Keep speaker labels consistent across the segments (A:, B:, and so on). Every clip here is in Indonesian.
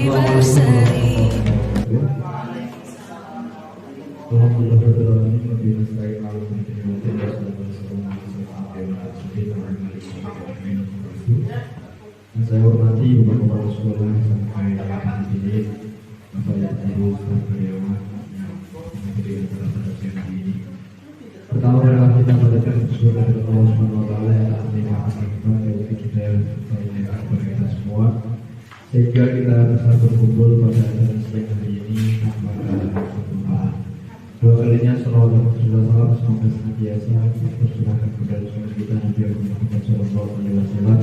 A: berseri.
B: Saya hormati Bapak Kepala Sekolah sampai pendidik, Bapak Ibu karyawan yang menjadi acara pada siang hari ini. Pertama adalah kita panjatkan syukur kepada Allah Subhanahu Wa Taala yang telah melimpahkan kita dari kita kepada kita semua, sehingga kita bisa berkumpul pada acara siang hari ini tanpa ada kesalahan. Dua kalinya salawat dan salam semoga senantiasa tercurahkan kepada Rasul kita Nabi Muhammad Sallallahu Alaihi Wasallam.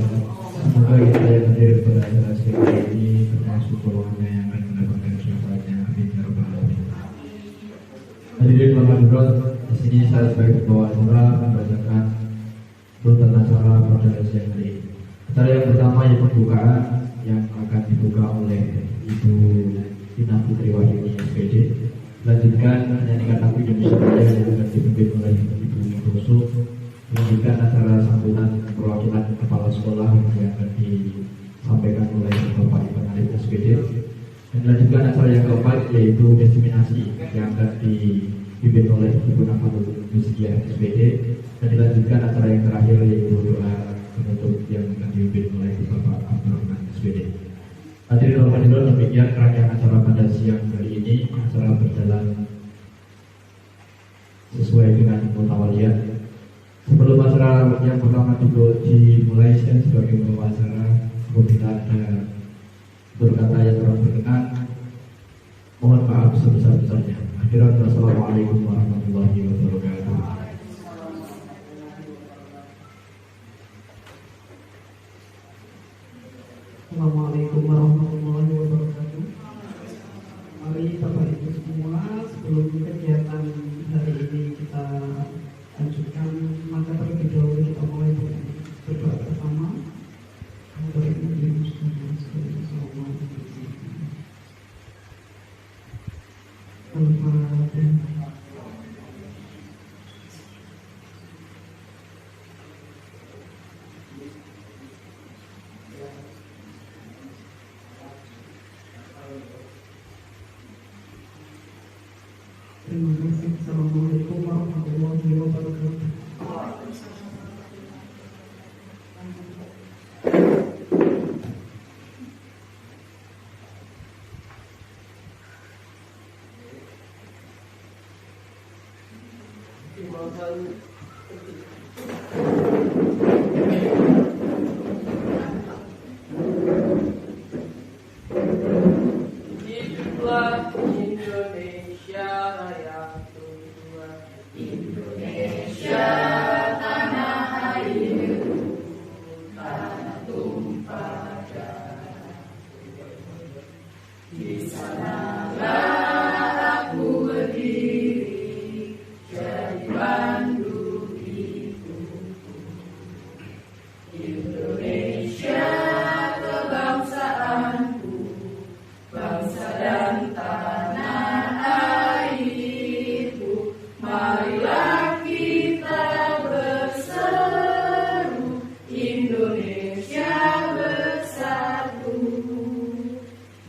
B: Semoga kita yang hadir pada acara siang hari ini termasuk golongan yang akan mendapatkan syafaatnya. Amin ya rabbal alamin. Hadirin Alhamdulillah, di sini saya sebagai ketua acara membacakan tuntutan acara pada siang hari ini. Acara yang pertama yaitu pembukaan yang akan dibuka oleh Ibu Tina Putri Wahyuni SPD. Lanjutkan menyanyikan lagu Indonesia Raya yang akan dipimpin oleh Ibu Mudoso. Lanjutkan acara sambutan perwakilan kepala sekolah yang akan disampaikan oleh Bapak Ibu Arif SPD. Dan lanjutkan acara yang keempat yaitu destinasi yang akan dipimpin oleh Ibu Nafatul Muskia SPD. Dan dilanjutkan acara yang terakhir yaitu doa penutup yang akan dipimpin oleh Bapak Abdurrahman SPD. Hadirin Alhamdulillah, demikian rangkaian acara pada siang hari ini. Acara berjalan sesuai dengan mutawaliyah. Sebelum acara yang pertama dimulai, saya sebagai pembawa acara meminta ada berkata yang kurang berkenan, mohon maaf sebesar-besarnya. Akhirat, wassalamualaikum warahmatullahi wabarakatuh.
C: Assalamualaikum warahmatullahi wabarakatuh. Mari Bapak Ibu semua, sebelum kegiatan hari ini kita lanjutkan, maka terlebih dahulu kita mulai berdoa bersama. Terima kasih. Assalamualaikum warahmatullahi wabarakatuh.
D: Hiduplah Indonesia Raya, Indonesia tanah air, tanah tumpah darah. Di sanalah aku berdiri, jadi pandu hidupku. Indonesia kebangsaanku, bangsa dan tanah airku, marilah kita berseru, Indonesia bersatu.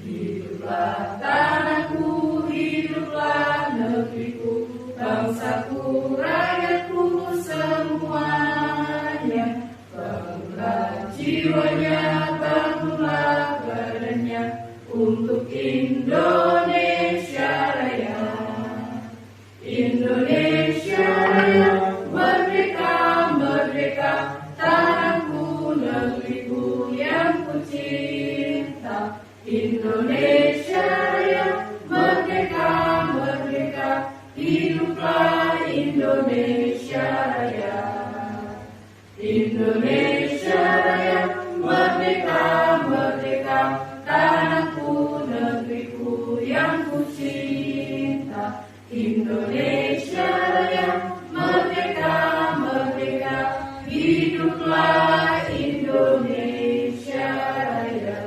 D: Hiduplah tanahku, hiduplah negeriku, bangsaku, rakyatku semuanya. Bangunlah jiwanya, bangunlah badannya, untuk Indonesia Raya. Indonesia Raya, merdeka, merdeka, tanahku, negeriku yang ku cinta. Indonesia Raya, merdeka, merdeka, hiduplah Indonesia Raya. Indonesia Raya, merdeka, merdeka, tanahku, negeriku yang ku cinta. Indonesia Raya, merdeka, merdeka, hiduplah Indonesia Raya.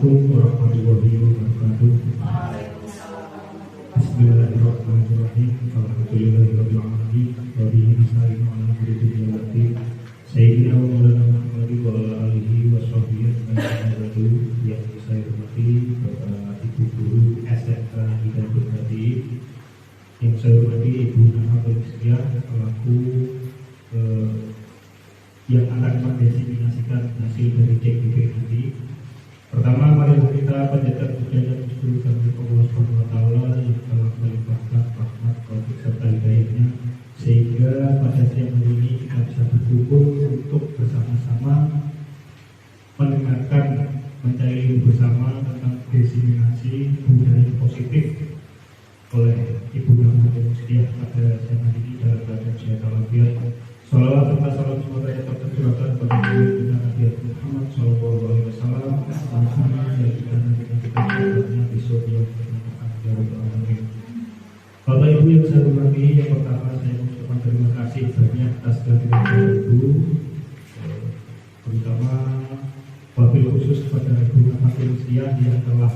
B: Assalamualaikum warahmatullahi wabarakatuh. Bismillahirrahmanirrahim. Alhamdulillahirabbil alamin. Wa bihi nasta'in 'ala umuri dunya wad din. Sayyidina wa maulana Muhammadin wa ala alihi wa sahbihi ajma'in. Yang saya hormati Bapak Ibu guru SMK Hidayah Hati, yang saya hormati Ibu Nahar Setia selaku yang akan mendiseminasikan hasil dari CGP nanti. Pertama, mari kita panjatkan puja dan syukur kehadirat Allah Subhanahu wa taala yang telah melimpahkan rahmat, taufik serta hidayahnya sehingga pada siang hari ini kita bisa berkumpul untuk bersama-sama mendengarkan, mencari ilmu bersama tentang diseminasi budaya positif oleh Ibu Nahar Setia pada siang hari ini dalam keadaan sehat walafiat. Salawat serta salam semoga tetap tercurahkan kepada Nabi Muhammad Sallallahu Alaihi Wasallam yang kita nantikan kita besok yang bermanfaat dari Tuhan. Bapak Ibu yang saya hormati, yang pertama saya mengucapkan terima kasih banyak atas kehadiran Ibu, terutama wabil khusus kepada Ibu Nahar Setia yang telah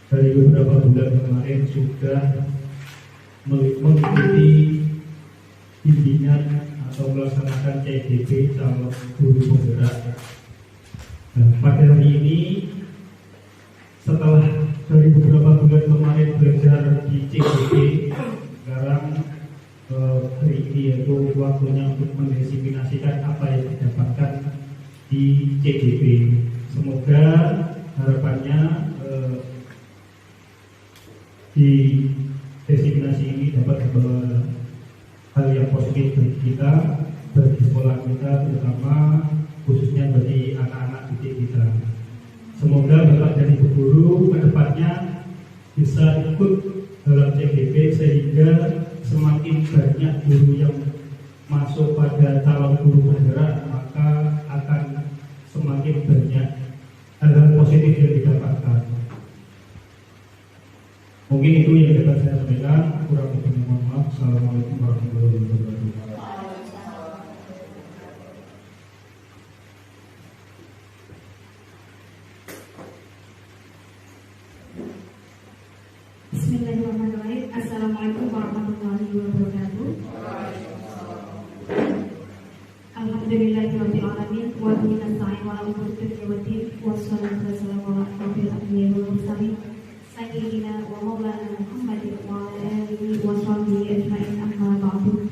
B: dari beberapa bulan kemarin sudah mengikuti bimbingan atau melaksanakan CGP calon guru penggerak. Dan pada hari ini setelah dari beberapa bulan kemarin belajar di CGP, sekarang hari ini yaitu waktunya untuk mendiseminasikan apa yang didapatkan di CGP. Semoga harapannya di diseminasi ini dapat membawa hal yang positif bagi kita, bagi sekolah kita, terutama khususnya bagi anak-anak didik kita. Semoga Bapak dan Ibu guru kedepannya bisa ikut dalam CGP sehingga semakin banyak guru yang masuk pada calon guru penggerak, maka akan semakin banyak hal-hal positif yang didapatkan. Mungkin itu yang dapat saya sampaikan. Kurang lebihnya mohon maaf. Assalamualaikum warahmatullahi wabarakatuh.
A: Bismillahirrahmanirrahim. Assalamualaikum warahmatullahi wabarakatuh. Alhamdulillahirabbil alamin wa bihi nasta'in 'ala umuri dunya wad din. Wassalatu wassalamu ala asyrofil anbiya'i wal mursalin sayyidina wa maulana Muhammadin wa ala alihi wa sahbihi ajma'in, amma ba'du.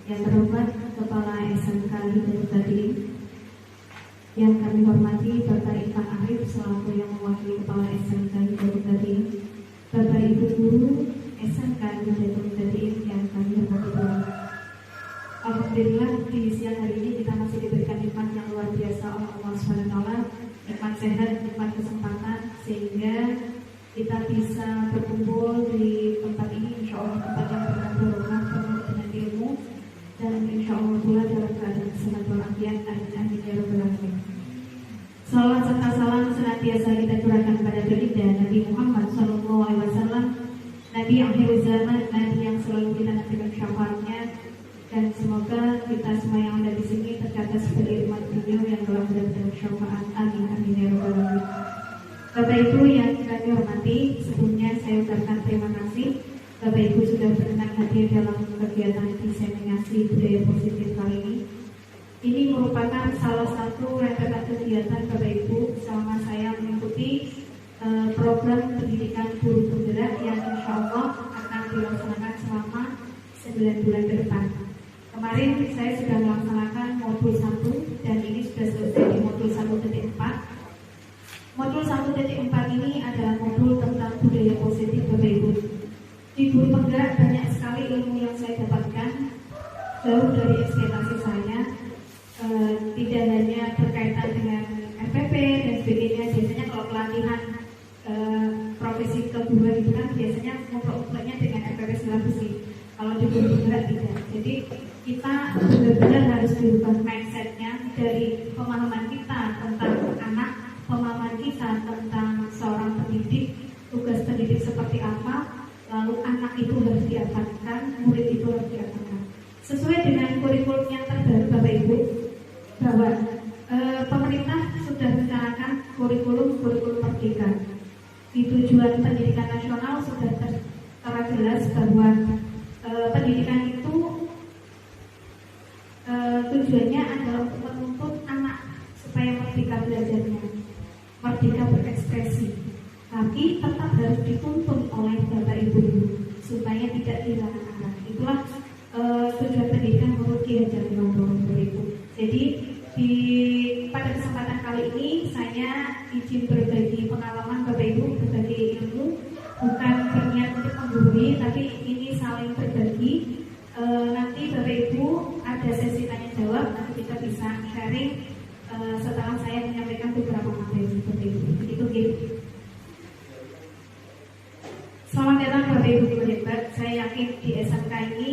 A: Yang terhormat Kepala SMK Hidayah Hati, yang kami hormati Bapak Irfan Arif selaku yang mewakili Kepala SMK Hidayah Hati, Bapak Ibu guru SMK Hidayah Hati yang kami hormati pula. Alhamdulillah di siang hari ini kita masih diberikan nikmat yang luar biasa oleh Allah SWT, nikmat sehat, nikmat kesempatan, sehingga kita bisa berkumpul di tempat ini, insya Allah tempat yang penuh berkah, penuh dengan ilmu, dan insya Allah pula dalam keadaan sehat walafiat. Amin ya rabbal alamin. Salawat serta salam senantiasa kita curahkan kepada baginda Nabi Muhammad Sallallahu Alaihi Wasallam, Nabi akhir zaman, Nabi yang selalu kita nantikan syafaatnya. Dan semoga kita semua yang ada di sini tercatat sebagai umat beliau yang telah mendapatkan syafaat. Amin amin ya rabbal alamin. Bapak Ibu yang kami hormati, sebelumnya saya ucapkan terima kasih Bapak Ibu sudah berkenan hadir dalam kegiatan diseminasi budaya positif kali ini. Ini merupakan salah satu rentetan kegiatan Bapak Ibu selama saya mengikuti program pendidikan guru penggerak yang insya Allah akan dilaksanakan selama 9 bulan ke depan. Kemarin saya sudah melaksanakan modul 1 dan ini sudah selesai di modul 1.4. Modul 1.4 ini adalah modul tentang budaya positif Bapak Ibu. Di guru penggerak banyak sekali ilmu yang saya dapatkan jauh dari ekspektasi saya. Tidak hanya berkaitan dengan FPP dan sebagainya. Biasanya kalau pelatihan profesi keguruan itu kan biasanya ngumpul-ngumpulnya dengan FPP silabus sih. Kalau di guru penggerak tidak. Jadi kita benar-benar harus dirubah mindsetnya dari pemahaman kita tentang anak, pemahaman kita tentang seorang pendidik, tugas pendidik seperti apa, lalu anak itu harus diapakan, murid itu harus diapakan. Sesuai dengan kurikulum yang terbaru Bapak Ibu, bahwa pemerintah sudah merencanakan kurikulum kurikulum merdeka. Di tujuan pendidikan nasional sudah tertera jelas bahwa pendidikan itu tujuannya adalah untuk menuntut anak supaya merdeka belajarnya, merdeka berekspresi, tapi tetap harus dituntun oleh Bapak Ibu supaya tidak dilarang arah. Itulah tujuan pendidikan menurut Ki Hajar Dewantara, Bapak Ibu. Jadi pada kesempatan kali ini saya izin berbagi pengalaman Bapak Ibu, berbagi ilmu, bukan berniat untuk menggurui, tapi ini saling berbagi. Nanti Bapak Ibu ada sesi tanya jawab, nanti kita bisa sharing setelah saya menyampaikan beberapa materi Bapak Ibu. Begitu gitu. Selamat datang Bapak Ibu guru hebat. Saya yakin di SMK ini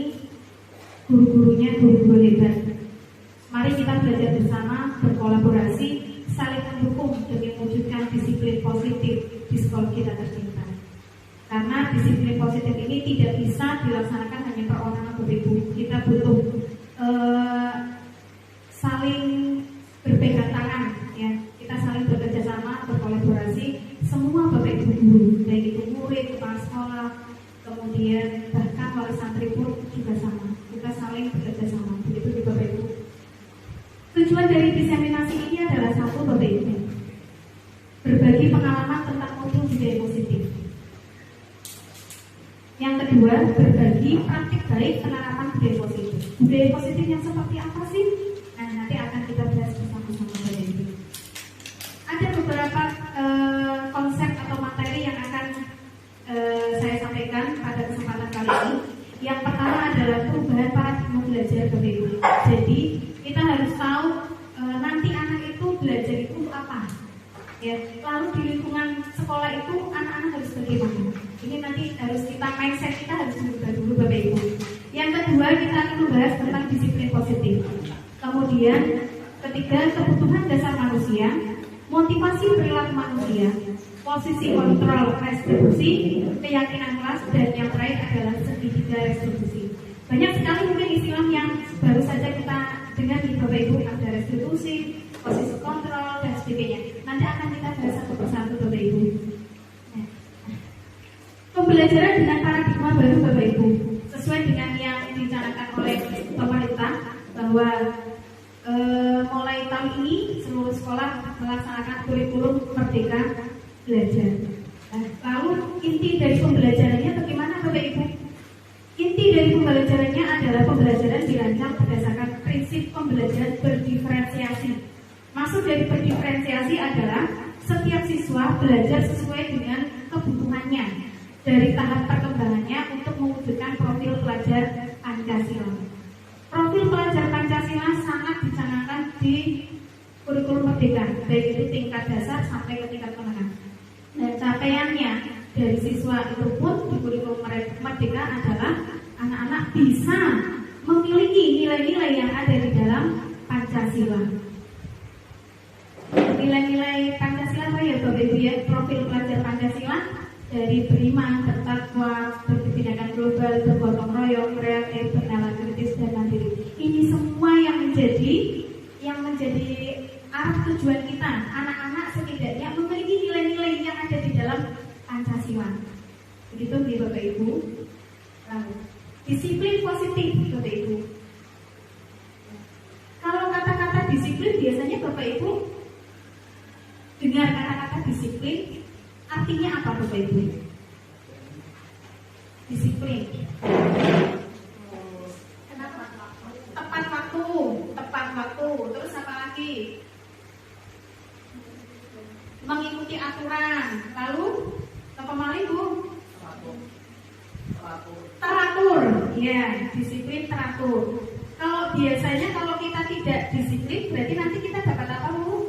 A: guru-gurunya guru-guru hebat. Mari kita belajar bersama, berkolaborasi, saling mendukung demi mewujudkan disiplin positif di sekolah kita tercinta. Karena disiplin positif ini tidak bisa dilaksanakan hanya perorangan Bapak Ibu. Kita butuh saling berpegang tangan, ya. Kita saling bekerja sama, berkolaborasi. Semua Bapak Ibu guru, baik itu murid, kepala sekolah, kemudian bahkan wali santri pun juga sama. Kita saling bekerja sama. Begitu di Bapak Ibu. Tujuan dari diseminasi ini adalah satu, Bapak Ibu, berbagi pengalaman tentang mutu budaya positif. Yang kedua, berbagi praktik baik penerapan budaya positif. Budaya positif yang seperti apa sih? Nah, nanti akan kita bahas bersama-sama, Bapak Ibu. Ada beberapa konsep atau materi yang akan saya sampaikan pada kesempatan kali ini. Yang pertama adalah perubahan paradigma belajar, Bapak Ibu. Jadi kita harus tahu nanti anak itu belajar itu apa, ya. Lalu di lingkungan sekolah itu anak-anak harus bagaimana. Ini nanti harus kita mindset kita harus berubah dulu, Bapak Ibu. Yang kedua, kita akan membahas tentang disiplin positif. Kemudian ketiga, kebutuhan dasar manusia, motivasi perilaku manusia, posisi kontrol restribusi, keyakinan kelas, dan yang terakhir adalah segitiga restribusi. Banyak sekali mungkin istilah yang baru saja kita dengar di Bapak Ibu, ada restitusi, posisi kontrol, dan sebagainya. Nanti akan kita bahas satu persatu, Bapak Ibu. Pembelajaran dengan paradigma baru, Bapak Ibu, sesuai dengan yang dicanangkan oleh pemerintah bahwa mulai tahun ini seluruh sekolah melaksanakan kurikulum merdeka belajar. Lalu inti dari pembelajarannya bagaimana, Bapak Ibu? Inti dari pembelajarannya adalah pembelajaran dirancang berdasarkan prinsip pembelajaran berdiferensiasi. Maksud dari berdiferensiasi adalah setiap siswa belajar sesuai dengan kebutuhannya dari tahap perkembangannya untuk mewujudkan profil pelajar Pancasila. Profil pelajar Pancasila sangat dicanangkan di kurikulum merdeka, baik itu tingkat dasar sampai ke tingkat menengah. Dan capaiannya dari siswa itu pun di kurikulum merdeka adalah anak-anak bisa memiliki nilai-nilai yang ada di dalam Pancasila. Nilai-nilai Pancasila apa ya, Bapak Ibu ya? Profil pelajar Pancasila dari beriman, bertakwa, berkebijakan global, bergotong royong, kreatif, bernalar kritis, dan mandiri. Ini semua yang menjadi arah tujuan kita. Anak-anak setidaknya memiliki nilai-nilai yang ada di dalam Pancasila. Begitu di Bapak Ibu. Lalu, disiplin positif, Bapak Ibu. Kalau kata-kata disiplin biasanya Bapak Ibu dengar kata-kata disiplin, artinya apa, Bapak Ibu? Disiplin. Kenapa? Tepat waktu. Terus apa lagi? Mengikuti aturan. Lalu apa lagi, Bu? Teratur. Ya, disiplin teratur. Kalau biasanya kalau kita tidak disiplin, berarti nanti kita dapat apa, Bu?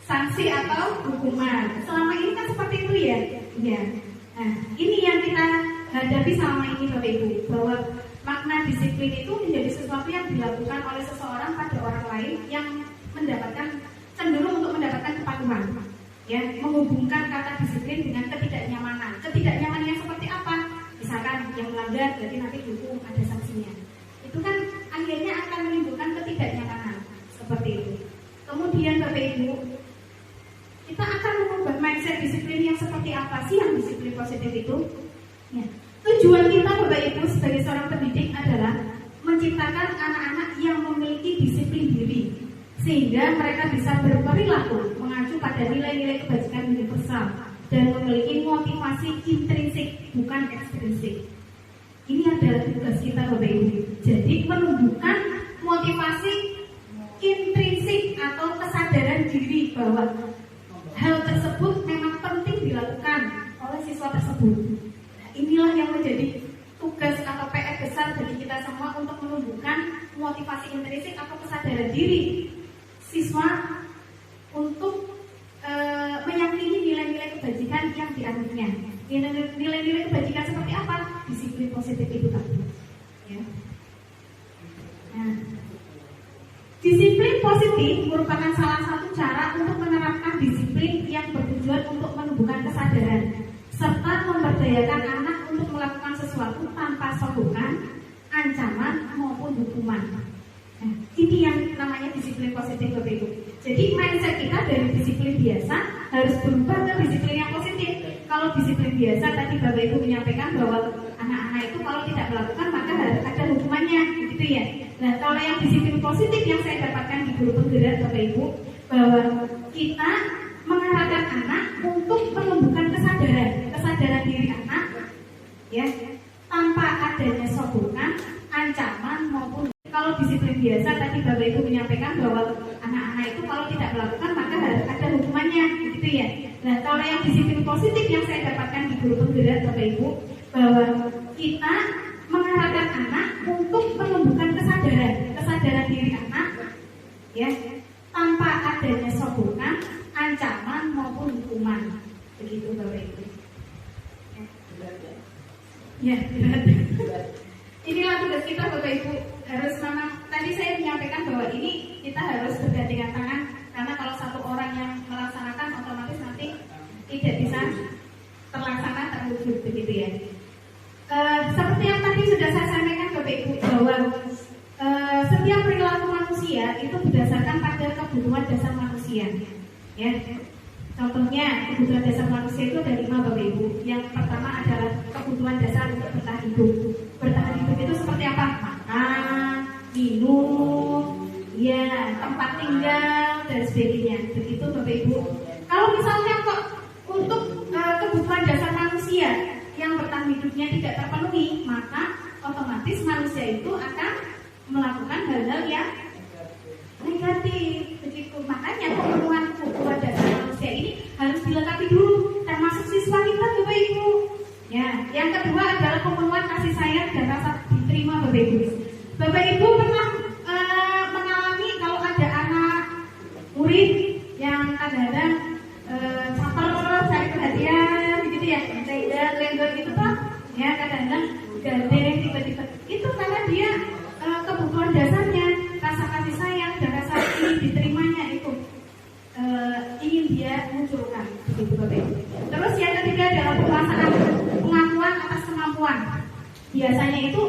A: Sanksi atau hukuman. Selama ini kan seperti itu ya. Ya. Nah, ini yang kita hadapi selama ini, Bapak Ibu, bahwa makna disiplin itu menjadi sesuatu yang dilakukan oleh seseorang pada orang lain yang cenderung untuk mendapatkan kepatuhan. Ya, menghubungkan kata disiplin dengan ketidaknyamanan. Ketidaknyamanan yang seperti apa? Misalkan yang melanggar berarti nanti dihukum, ada sanksinya. Itu kan akhirnya akan menimbulkan ketidaknyamanan seperti itu. Kemudian Bapak Ibu, kita positif itu? Ya. Tujuan kita Bapak Ibu sebagai seorang pendidik adalah menciptakan anak-anak yang memiliki disiplin diri, sehingga mereka bisa berperilaku mengacu pada nilai-nilai kebajikan universal dan memiliki motivasi intrinsik bukan ekstrinsik. Ini adalah tugas kita Bapak Ibu. Jadi menumbuhkan motivasi intrinsik atau kesadaran diri bahwa hal tersebut memang penting dilakukan oleh siswa tersebut. Inilah yang menjadi tugas atau PR besar bagi kita semua untuk menumbuhkan motivasi intrinsik atau kesadaran diri siswa untuk meyakini nilai-nilai kebajikan yang dianutnya. Nilai-nilai kebajikan seperti apa? Disiplin positif itu tadi. Ya. Nah, disiplin positif merupakan salah satu cara untuk menerapkan disiplin yang bertujuan untuk menumbuhkan kesadaran serta memberdayakan anak untuk melakukan sesuatu tanpa sokongan, ancaman maupun hukuman. Nah, ini yang namanya disiplin positif Bapak Ibu. Jadi mindset kita dari disiplin biasa harus berubah ke disiplin yang positif. Kalau disiplin biasa tadi Bapak Ibu menyampaikan bahwa anak-anak itu kalau tidak melakukan maka harus ada hukumannya, gitu ya. Nah, kalau yang disiplin positif yang saya dapatkan di guru penggerak Bapak Ibu, bahwa kita mengarahkan anak untuk menumbuhkan kesadaran diri anak, ya, tanpa adanya sokongan, ancaman maupun. Kalau disiplin biasa tadi Bapak Ibu menyampaikan bahwa anak-anak itu kalau tidak melakukan maka harus ada hukumannya, gitu ya. Nah, kalau yang disiplin positif yang saya dapatkan di guru penggerak Bapak Ibu, bahwa kita mengarahkan anak untuk menumbuhkan kesadaran diri anak, ya, tanpa adanya sokongan, ancaman maupun hukuman, begitu Bapak Ibu. Ya, inilah tugas kita Bapak Ibu. Harus memang tadi saya menyampaikan bahwa ini kita harus bergandengan tangan, karena kalau satu orang yang melaksanakan otomatis nanti tidak bisa terlaksana terwujud, begitu ya. Seperti yang tadi sudah saya sampaikan Bapak Ibu, bahwa setiap perilaku manusia itu berdasarkan pada kebutuhan dasar manusia, ya. Contohnya kebutuhan dasar manusia itu ada 5 Bapak Ibu. Yang pertama adalah kebutuhan dasar untuk bertahan hidup. Bertahan hidup itu seperti apa? Makan, minum, ya, tempat tinggal dan sebagainya. Begitu Bapak Ibu. Kalau misalnya kok untuk kebutuhan dasar manusia yang bertahan hidupnya tidak terpenuhi, maka otomatis manusia itu akan melakukan hal-hal yang negatif. Begitu. Makanya pemenuhan kebutuhan dasar manusia ini harus dilengkapi dulu, termasuk siswa kita Bapak Ibu. Ya, yang kedua adalah pemenuhan kasih sayang dan rasa diterima Bapak Ibu. Bapak Ibu pernah mengalami kalau ada anak murid yang kadang-kadang caper, cari perhatian, gitu ya, dan lenggor gitu toh, ya kadang-kadang gandeng tiba-tiba. Itu karena dia kebutuhan dasarnya rasa kasih sayang dan rasa ingin diterimanya itu ingin dia munculkan, begitu Bapak Ibu. Terus yang ketiga adalah pengakuan atas kemampuan. Biasanya itu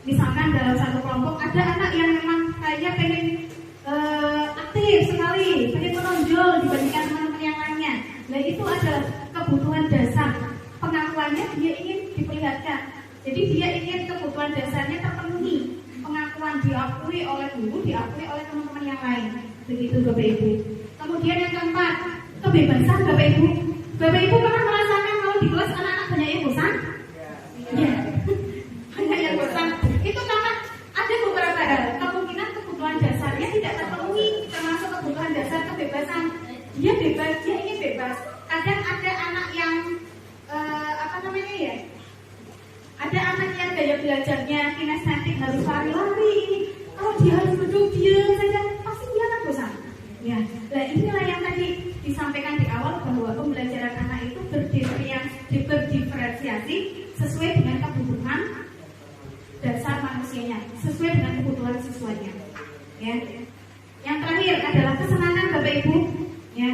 A: misalkan dalam satu kelompok ada anak yang memang kayaknya pengen aktif sekali, pengen menonjol dibandingkan teman-teman yang lainnya. Nah, itu adalah kebutuhan dasar. Pengakuannya dia ingin diperlihatkan. Jadi dia ingin kebutuhan dasarnya terpenuhi. Pengakuan diakui oleh guru, diakui oleh teman-teman yang lain. Begitu Bapak Ibu. Kemudian yang keempat, kebebasan Bapak Ibu. Bapak Ibu pernah merasakan kalau di kelas anak-anak banyak yang bosan? Ya. Banyak yang bosan. Itu karena ada beberapa hal. Kemungkinan kebutuhan dasarnya tidak terpenuhi, termasuk kebutuhan dasar kebebasan. Dia bebas, dia ingin bebas. Kadang ada anak yang ada anak yang gaya belajarnya kinestetik harus lari-lari. Kalau dia harus duduk diam saja, pasti dia akan bosan. Ya, nah inilah yang tadi disampaikan di awal bahwa pembelajaran anak itu berdiferensiasi sesuai dengan kebutuhan dasar manusianya, sesuai dengan kebutuhan siswanya. Ya. Yang terakhir adalah kesenangan Bapak Ibu. Ya.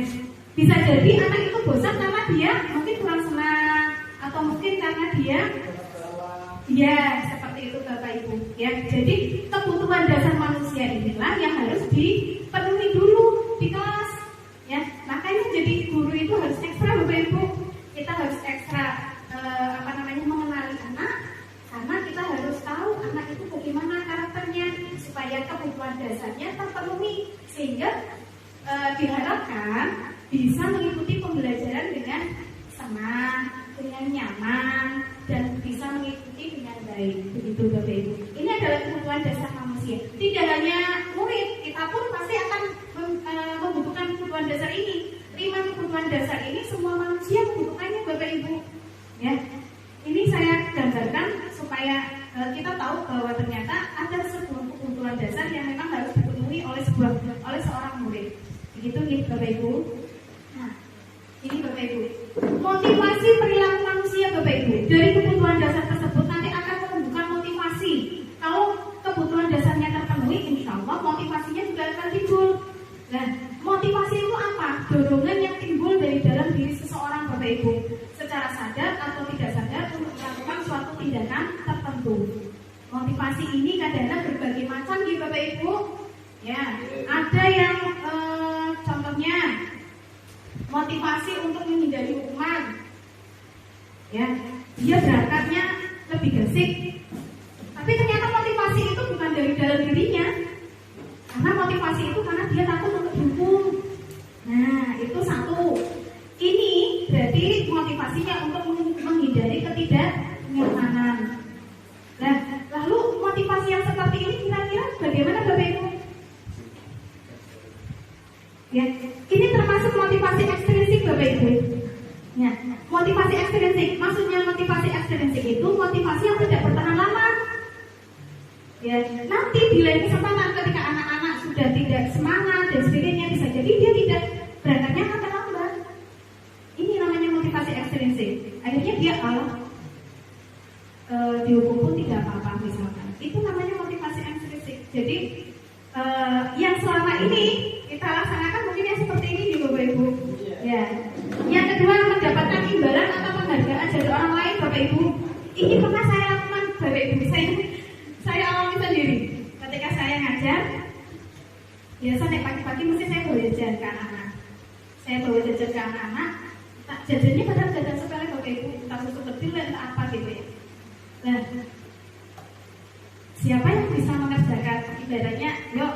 A: Bisa jadi anak itu bosan karena dia mungkin kurang senang atau mungkin karena dia seperti itu Bapak Ibu. Ya. Jadi kebutuhan dasar manusia inilah yang harus dipenuhi dulu di kelas. Ya. Makanya jadi guru itu harus ekstra Bapak Ibu. Kita harus ekstra baik. Begitu Bapak Ibu. Ini adalah kebutuhan dasar manusia. Tidak hanya murid, kita pun pasti akan membutuhkan kebutuhan dasar ini. 5 kebutuhan dasar ini semua manusia membutuhkannya Bapak Ibu. Ya, ini saya gambarkan supaya kita tahu bahwa ternyata ada sebuah kebutuhan dasar yang memang harus dipenuhi oleh seorang murid. Begitu nih Bapak Ibu. Nah, ini Bapak Ibu. Motivasi perilaku manusia Bapak Ibu. Dari kebutuhan dasar tersebut nanti akan menumbuhkan motivasi. Kalau kebutuhan dasarnya terpenuhi, insya Allah motivasinya juga akan timbul. Nah, motivasi itu apa? Dorongan yang timbul dari dalam diri seseorang Bapak Ibu, secara sadar atau tidak sadar untuk melakukan suatu tindakan tertentu. Motivasi ini kadang-kadang berbagai macam ya Bapak Ibu. Ya, ada yang contohnya motivasi untuk menghindari hukuman. Ya, dia berangkatnya lebih gersik. Tapi ternyata motivasi itu bukan dari dalam dirinya. Karena motivasi itu karena dia takut untuk dihukum. Nah, itu satu. Ini berarti motivasinya untuk menghindari ketidaknyamanan. Nah, lalu motivasi yang seperti ini kira-kira bagaimana Bapak Ibu? Ya, ini termasuk motivasi ekstrinsik Bapak Ibu. Ya, motivasi ekstrinsik, maksudnya motivasi ekstrinsik itu motivasi yang tidak bertahan lama. Ya, nanti di lain kesempatan ketika anak-anak sudah tidak semangat dan sebagainya, bisa jadi dia tidak berangkatnya akan terlambat. Ini namanya motivasi ekstrinsik. Akhirnya dia dihukum pun tidak apa-apa misalkan. Itu namanya motivasi ekstrinsik. Jadi yang selama ini kita laksanakan mungkin yang seperti ini di Bapak Ibu. Ya. Yang kedua, mendapatkan imbalan atau penghargaan dari orang lain Bapak Ibu. Ini pernah saya lakukan Bapak Ibu. Saya alami sendiri. Ketika saya ngajar, biasa naik pagi-pagi mesti saya bawa jajan ke anak-anak. Saya bawa jajan ke anak-anak. Jajannya padahal jajan sepele Bapak Ibu, entah susu kecil dan entah apa gitu ya. Nah, siapa yang bisa mengerjakan ibaratnya, yuk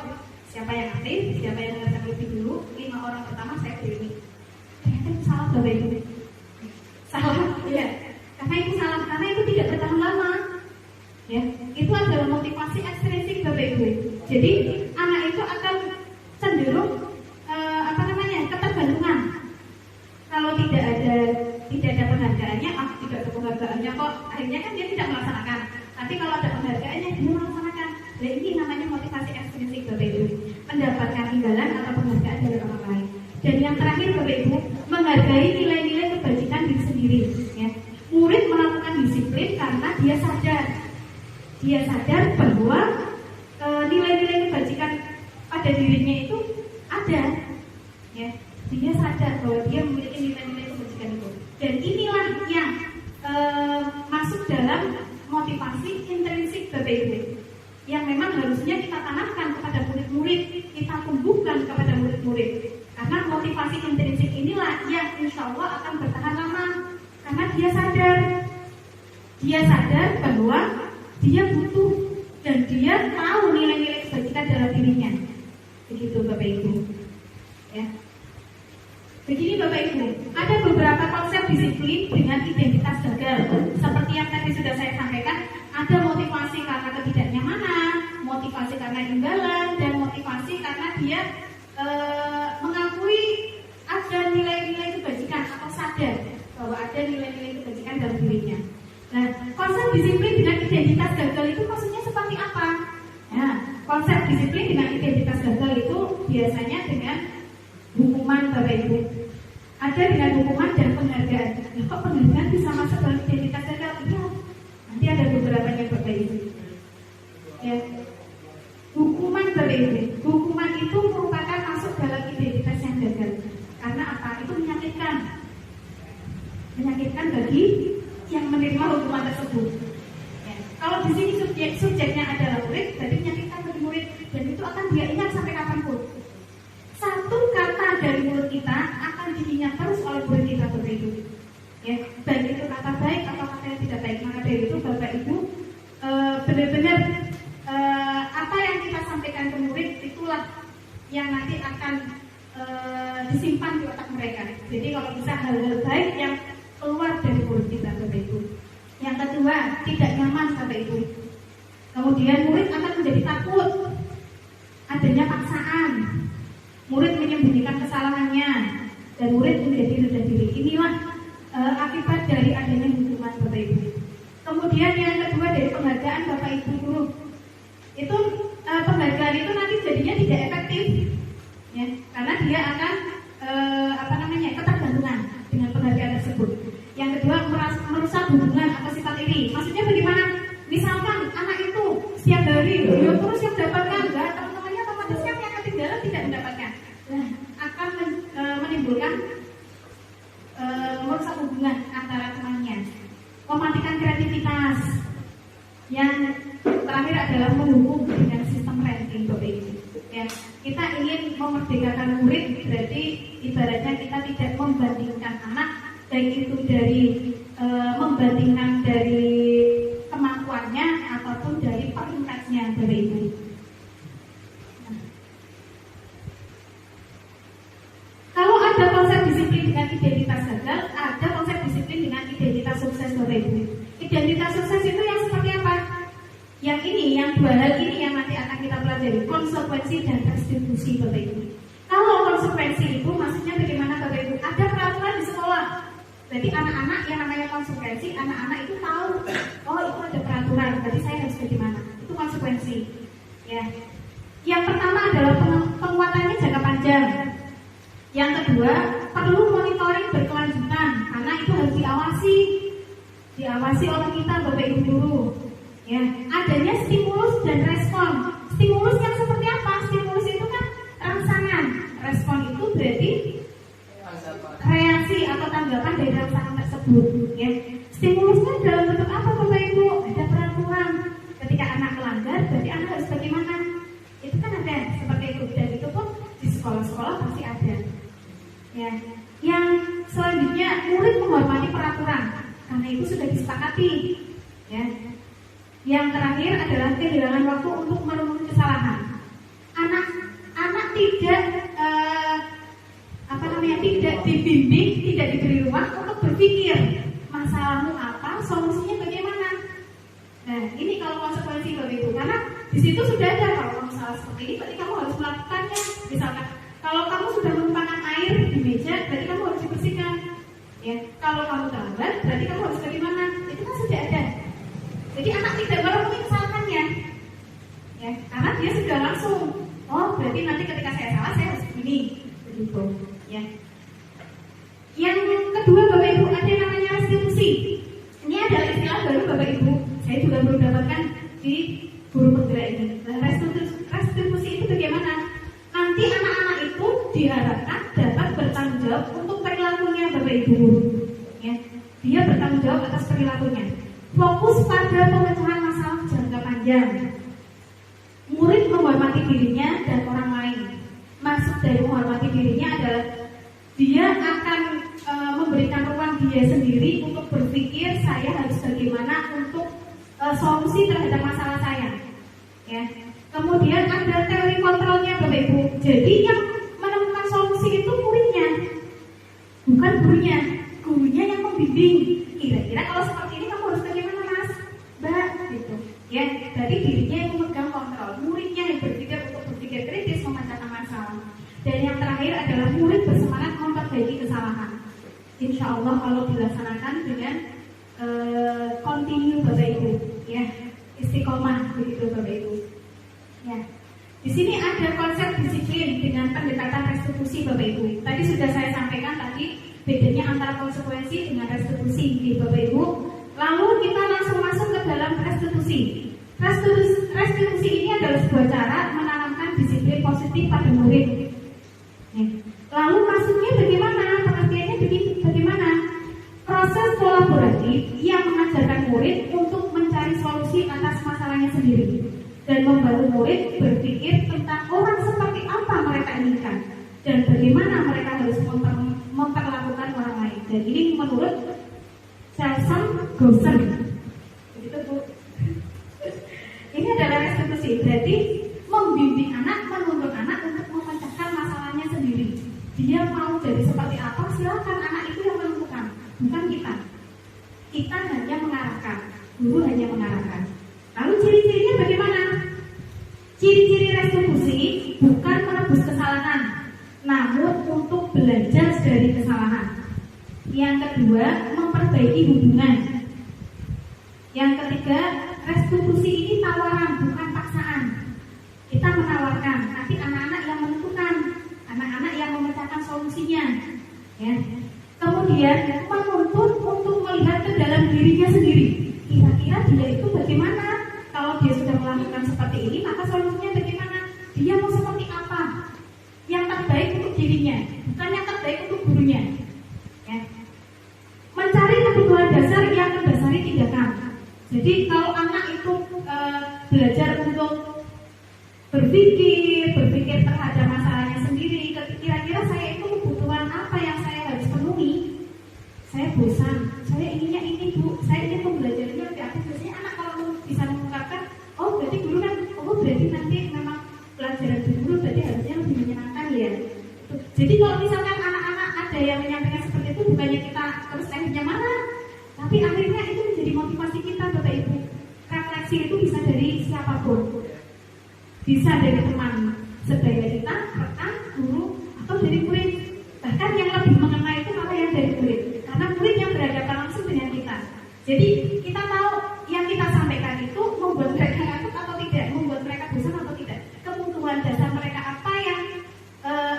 A: siapa yang aktif, siapa yang mengerjakan lebih dulu, 5 orang pertama saya beri. Ternyata itu salah Bapak Ibu. Salah, ya. Karena itu salah, karena itu tidak bertahan lama. Ya, itu adalah motivasi ekstrinsik Bapak Ibu. Jadi anak itu akan cenderung ketergantungan. Kalau tidak ada penghargaannya, tidak ada penghargaannya kok, akhirnya kan dia tidak melaksanakan. Tapi kalau ada penghargaannya dia melaksanakan. Dan ini namanya motivasi ekstrinsik Bapak Ibu. Mendapatkan imbalan atau penghargaan dari orang lain. Dan yang terakhir Bapak Ibu, menghargai nilai-nilai kebajikan diri sendiri. Ya. Murid melakukan disiplin karena dia sadar bahwa nilai-nilai kebajikan pada dirinya itu ada. Ya. Dia sadar bahwa dia memiliki nilai-nilai kebajikan itu. Dan inilah yang masuk dalam motivasi intrinsik Bapak Ibu, yang memang harusnya kita tanamkan kepada murid-murid, kita tumbuhkan kepada murid-murid. Karena motivasi intrinsik inilah yang insya Allah akan bertahan lama. Karena dia sadar bahwa dia butuh dan dia tahu nilai-nilai kebajikan dalam dirinya. Begitu Bapak Ibu. Ya. Begini Bapak Ibu, ada beberapa konsep disiplin dengan identitas gagal. Seperti yang tadi sudah saya sampaikan, ada motivasi karena ketidaknyamanan, motivasi karena imbalan, dan motivasi karena dia mengakui ada nilai-nilai kebajikan atau sadar bahwa ada nilai-nilai kebajikan dalam dirinya. Nah, konsep disiplin dengan identitas gagal itu maksudnya seperti apa? Nah, konsep disiplin dengan identitas gagal itu biasanya dengan hukuman Bapak Ibu. Ada dengan hukuman dan penghargaan. Nah, kok penghargaan bisa masuk dalam identitas gagal? Iya. Nanti ada beberapanya Bapak Ibu. Ya. Hukuman Bapak Ibu. Hukuman itu merupakan masuk dalam identitas yang gagal. Karena apa? Itu menyakitkan. Menyakitkan bagi yang menerima hukuman tersebut. Ya. Kalau di sini subjeknya adalah murid, berarti menyakitkan bagi murid, dan itu akan dia ingat sampai kapanpun. Satu kata dari mulut kita akan diingat terus oleh murid kita Bapak Ibu. Ya, baik itu kata baik atau kata yang tidak baik. Maka dari itu Bapak Ibu benar-benar apa yang kita sampaikan ke murid itulah yang nanti akan disimpan di otak mereka. Jadi kalau bisa hal-hal baik yang keluar dari mulut kita Bapak Ibu. Yang kedua, tidak nyaman Bapak Ibu. Kemudian murid akan menjadi takut, adanya paksaan, murid menyembunyikan kesalahannya, dan murid menjadi rendah diri. Inilah akibat dari adanya hukuman Bapak Ibu. Kemudian yang kedua dari penghargaan Bapak Ibu guru, itu penghargaan itu nanti jadinya tidak efektif, ya, karena dia akan ketergantungan dengan penghargaan tersebut. Yang kedua, merusak hubungan atau sifat iri. Maksudnya bagaimana? Misalkan anak itu setiap hari terus yang dapatkan, enggak, teman-temannya otomatis yang ketinggalan tidak mendapatkan. Nah, akan menimbulkan merusak hubungan antara temannya. Mematikan kreativitas. Yang terakhir adalah mendukung dengan sistem ranking Bapak Ibu. Ya, kita ingin memerdekakan murid, berarti ibaratnya kita tidak membandingkan anak, baik itu dari membandingkan dari kemampuannya ataupun dari peringkatnya Bapak Ibu. Nah, kalau ada konsep disiplin dengan identitas gagal, ada konsep disiplin dengan identitas sukses Bapak Ibu. Identitas sukses itu yang seperti apa? Yang ini, yang dua hal ini yang nanti akan kita pelajari, konsekuensi dan restitusi Bapak Ibu. Kalau konsekuensi itu maksudnya bagaimana Bapak Ibu? Ada peraturan di sekolah. Jadi anak-anak yang namanya konsekuensi, anak-anak itu tahu, oh itu ada peraturan, berarti saya harus bagaimana? Itu konsekuensi. Ya. Yang pertama adalah penguatannya jangka panjang. Yang kedua, perlu monitoring berkelanjutan, karena itu harus diawasi oleh kita Bapak Ibu guru. Ya, adanya stimulus dan respon. Stimulus yang seperti apa? Stimulus itu kan rangsangan. Respon itu berarti reaksi atau tanggapan dari rangsangan tersebut. Ya, stimulusnya dalam bentuk apa Bapak Ibu? Ada peraturan. Ketika anak melanggar, berarti anak harus bagaimana? Itu kan ada seperti itu. Dan itu pun di sekolah-sekolah pasti ada. Ya, yang selanjutnya murid menghormati peraturan. Karena itu sudah disepakati. Ya. Yang terakhir adalah kehilangan waktu untuk merenungi kesalahan. Anak tidak dibimbing, tidak diberi ruang untuk berpikir masalahmu apa, solusinya bagaimana. Nah, ini kalau konsekuensi Bapak Ibu, karena di situ sudah ada kalau kamu salah seperti ini, berarti kamu harus melakukannya. Misalkan, kalau kamu sudah menumpahkan air di meja, berarti kamu harus dibersihkan. Ya, kalau kamu terlambat, berarti kamu harus bagaimana? Itu kan sudah ada. Jadi anak tidak merenungi kesalahannya, ya, karena dia sudah langsung, oh berarti nanti ketika saya salah saya harus begini, begitu, ya. Yang kedua Bapak Ibu ada yang namanya restitusi. Ini adalah istilah baru Bapak Ibu, saya juga belum dapatkan di guru penggerak ini. Nah, restitusi itu bagaimana? Nanti anak-anak itu diharapkan dapat bertanggung jawab untuk perilakunya Bapak Ibu, ya. Dia bertanggung jawab atas perilakunya. Fokus pada pemecahan masalah jangka panjang. Murid menghormati dirinya dan orang lain. Maksud dari menghormati dirinya adalah dia akan memberikan ruang dia sendiri untuk berpikir saya harus bagaimana untuk solusi terhadap masalah saya. Ya. Kemudian ada teori kontrolnya Bapak Ibu. Jadi yang menemukan solusi itu muridnya, bukan gurunya. Gurunya yang membimbing. Kira-kira kalau seperti ini kamu harus bagaimana Mas? Mbak, gitu. Ya, berarti dirinya yang memegang kontrol, muridnya yang berpikir untuk berpikir kritis memecahkan masalah. Dan yang terakhir adalah murid bersemangat memperbaiki kesalahan. Insya Allah kalau dilaksanakan dengan continue Bapak Ibu, ya, istiqomah begitu Bapak Ibu. Ya, di sini ada konsep disiplin dengan pendekatan restitusi Bapak Ibu. Tadi sudah saya sampaikan tadi. Bedanya antara konsekuensi dengan restitusi di Bapak Ibu. Lalu kita langsung masuk ke dalam restitusi. Restitusi ini adalah sebuah cara menanamkan disiplin positif pada murid. Lalu maksudnya bagaimana? Pengertiannya bagaimana? Proses kolaboratif yang mengajarkan murid untuk mencari solusi atas masalahnya sendiri dan membantu murid berpikir tentang orang seperti apa mereka inginkan dan bagaimana mereka harus memperlakukan orang lain. Dan ini menurut Gaussen. Begitu Bu. Ini adalah restitusi. Berarti membimbing anak, menuntun anak untuk memecahkan masalahnya sendiri. Dia mau jadi seperti apa, silakan anak itu yang menentukan, bukan kita. Kita hanya mengarahkan. hanya mengarahkan. Lalu ciri-cirinya bagaimana? Ciri-ciri restitusi bukan menebus kesalahan, namun untuk belajar dari kesalahan. Yang kedua, memperbaiki hubungan. Yang ketiga, restitusi ini tawaran, bukan paksaan. Kita menawarkan, nanti anak-anak yang menentukan, anak-anak yang memecahkan solusinya. Ya. Kemudian menuntut untuk melihat ke dalam dirinya sendiri. Kira-kira dia itu bagaimana? Kalau dia sudah melakukan seperti ini, maka solusinya bagaimana? Dia mau seperti apa? Yang terbaik untuk dirinya, bukan yang terbaik untuk gurunya. Ya. Mencari kebutuhan dasar yang mendasari tindakan. Jadi kalau anak itu belajar untuk berpikir terhadap masalahnya sendiri, kira-kira saya itu kebutuhan apa yang saya harus penuhi? Saya bosan, saya inginnya ini Bu, saya ingin pembelajarannya lebih aktif. Biasanya anak kalau bisa mengungkapkan, oh berarti guru kan, oh berarti nanti memang pelajaran guru berarti harusnya lebih menyenangkan ya. Jadi kalau misalkan anak-anak ada yang menyampaikan seperti itu, bukannya kita terus akhirnya marah, tapi akhirnya itu menjadi motivasi kita Bapak Ibu. Refleksi itu bisa dari siapapun, bisa dari teman sebaya kita, rekan, guru, atau dari murid. Bahkan yang lebih mengenai itu malah yang dari murid, karena murid yang berhadapan langsung dengan kita. Jadi kita tahu yang kita sampaikan itu membuat mereka takut atau tidak, membuat mereka bosan atau tidak. Kebutuhan dasar mereka apa yang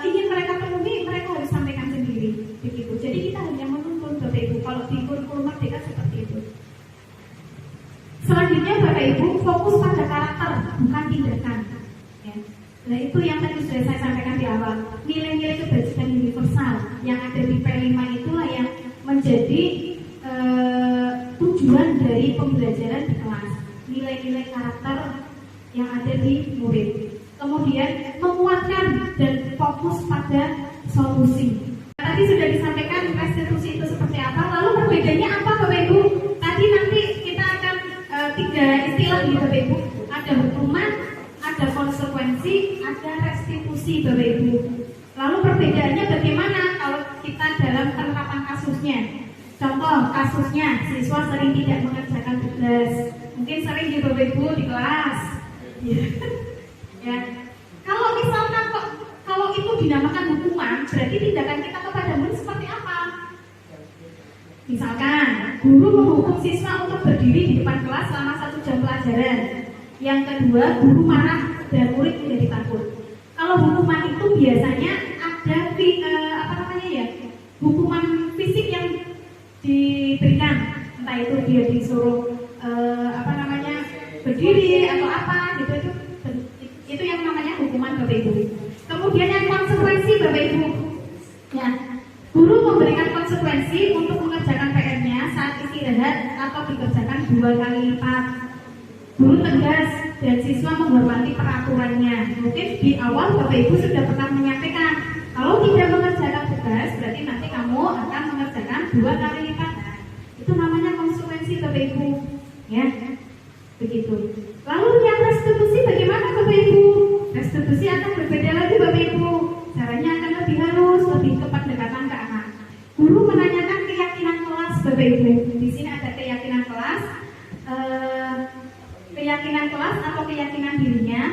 A: ingin mereka penuhi, mereka harus sampaikan sendiri. Begitu. Jadi kita hanya menuntun Bapak Ibu kalau di kurikulum merdeka seperti itu. Selanjutnya Bapak Ibu fokus pada karakter, bukan tindakan. Ya. Nah itu yang tadi sudah saya sampaikan di awal. Nilai-nilai kebajikan universal yang ada di P5 itulah yang menjadi tujuan dari pembelajaran di kelas. Nilai-nilai karakter yang ada di murid. Kemudian menguatkan dan fokus pada solusi. Tadi sudah disampaikan restitusi itu seperti apa. Lalu perbedaannya apa Bapak Ibu? Tadi nanti kita akan 3 istilah di Bapak Ibu. Ada hukuman, ada konsekuensi, ada restitusi Bapak Ibu. Lalu perbedaannya bagaimana kalau kita dalam penerapan kasusnya? Contoh kasusnya, siswa sering tidak mengerjakan tugas. Mungkin sering di Bapak Ibu di kelas. Ya. Kalau misalkan kalau itu dinamakan hukuman, berarti tindakan kita kepada murid seperti apa? Misalkan guru menghukum siswa untuk berdiri di depan kelas selama 1 jam pelajaran. Yang kedua, guru marah dan murid menjadi takut. Kalau hukuman itu biasanya ada hukuman fisik yang diberikan, entah itu dia disuruh berdiri atau apa gitu, itu yang namanya hukuman Bapak Ibu. Kemudian yang konsekuensi Bapak Ibu, ya, guru memberikan konsekuensi untuk mengerjakan PR-nya saat istirahat atau dikerjakan 2 kali lipat. Guru tegas dan siswa menghormati peraturannya. Mungkin di awal Bapak Ibu sudah pernah menyampaikan, kalau tidak mengerjakan tugas berarti nanti kamu akan mengerjakan 2 kali lipat. Itu namanya konsekuensi Bapak Ibu, ya. Begitu. Lalu yang restitusi bagaimana Bapak Ibu? Restitusi akan berbeda lagi Bapak Ibu. Caranya akan lebih halus, lebih ke pendekatan ke anak. Guru menanyakan keyakinan kelas Bapak Ibu. Di sini ada keyakinan kelas, atau keyakinan dirinya,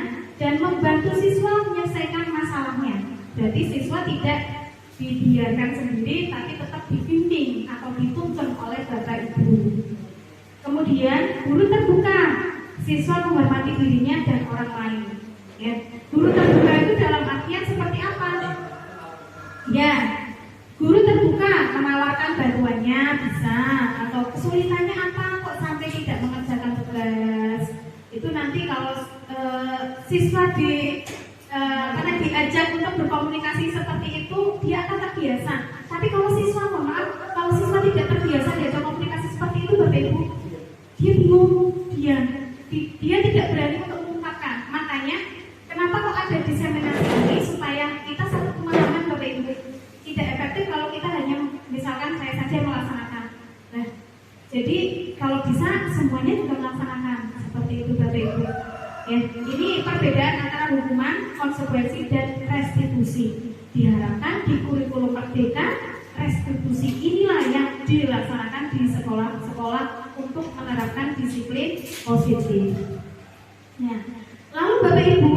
A: dan membantu siswa menyelesaikan masalahnya. Jadi siswa tidak dibiarkan sendiri, tapi tetap dibimbing atau dituntun oleh Bapak Ibu. Kemudian guru terbuka, siswa menghormati dirinya dan orang lain. Ya, guru terbuka itu dalam artian seperti apa? Ya, guru terbuka menawarkan bantuannya bisa, atau kesulitannya apa kok sampai tidak mengerjakan tugas. Itu nanti kalau siswa diajak untuk berkomunikasi seperti itu, dia akan terbiasa. Tapi kalau siswa tidak terbiasa diajak komunikasi seperti itu Bapak Ibu, dia bingung, dia tidak berani untuk mengungkapkan. Makanya kenapa kok ada diseminasi ini, supaya kita satu pemahaman Bapak Ibu. Tidak efektif kalau kita hanya misalkan saya saja melaksanakan. Nah, jadi kalau bisa semuanya juga melaksanakan seperti itu Bapak Ibu. Ya, ini perbedaan antara hukuman, konsekuensi dan restitusi. Diharapkan di kurikulum merdeka restitusi inilah yang dilaksanakan di sekolah-sekolah untuk untuk menerapkan disiplin positif. Nah, lalu Bapak Ibu,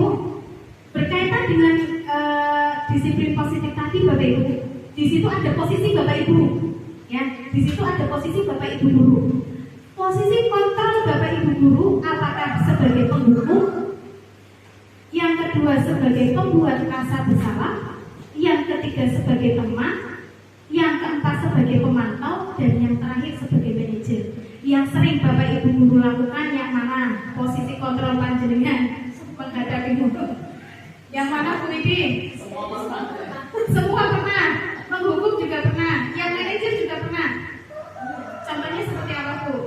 A: berkaitan dengan disiplin positif tadi Bapak Ibu, di situ ada posisi Bapak Ibu, ya, di situ ada posisi Bapak Ibu guru. Posisi kontrol Bapak Ibu guru apakah sebagai penghukum, yang kedua sebagai pembuat rasa bersalah, yang ketiga sebagai teman, yang keempat sebagai pemantau, dan yang terakhir sebagai manajer. Yang sering Bapak Ibu guru lakukan yang mana? Posisi kontrol panjenengan menghadapi murid. Yang mana Bu Widi? Semua pernah. Menghukum juga pernah. Yang manajer juga pernah. Contohnya seperti apa Bu?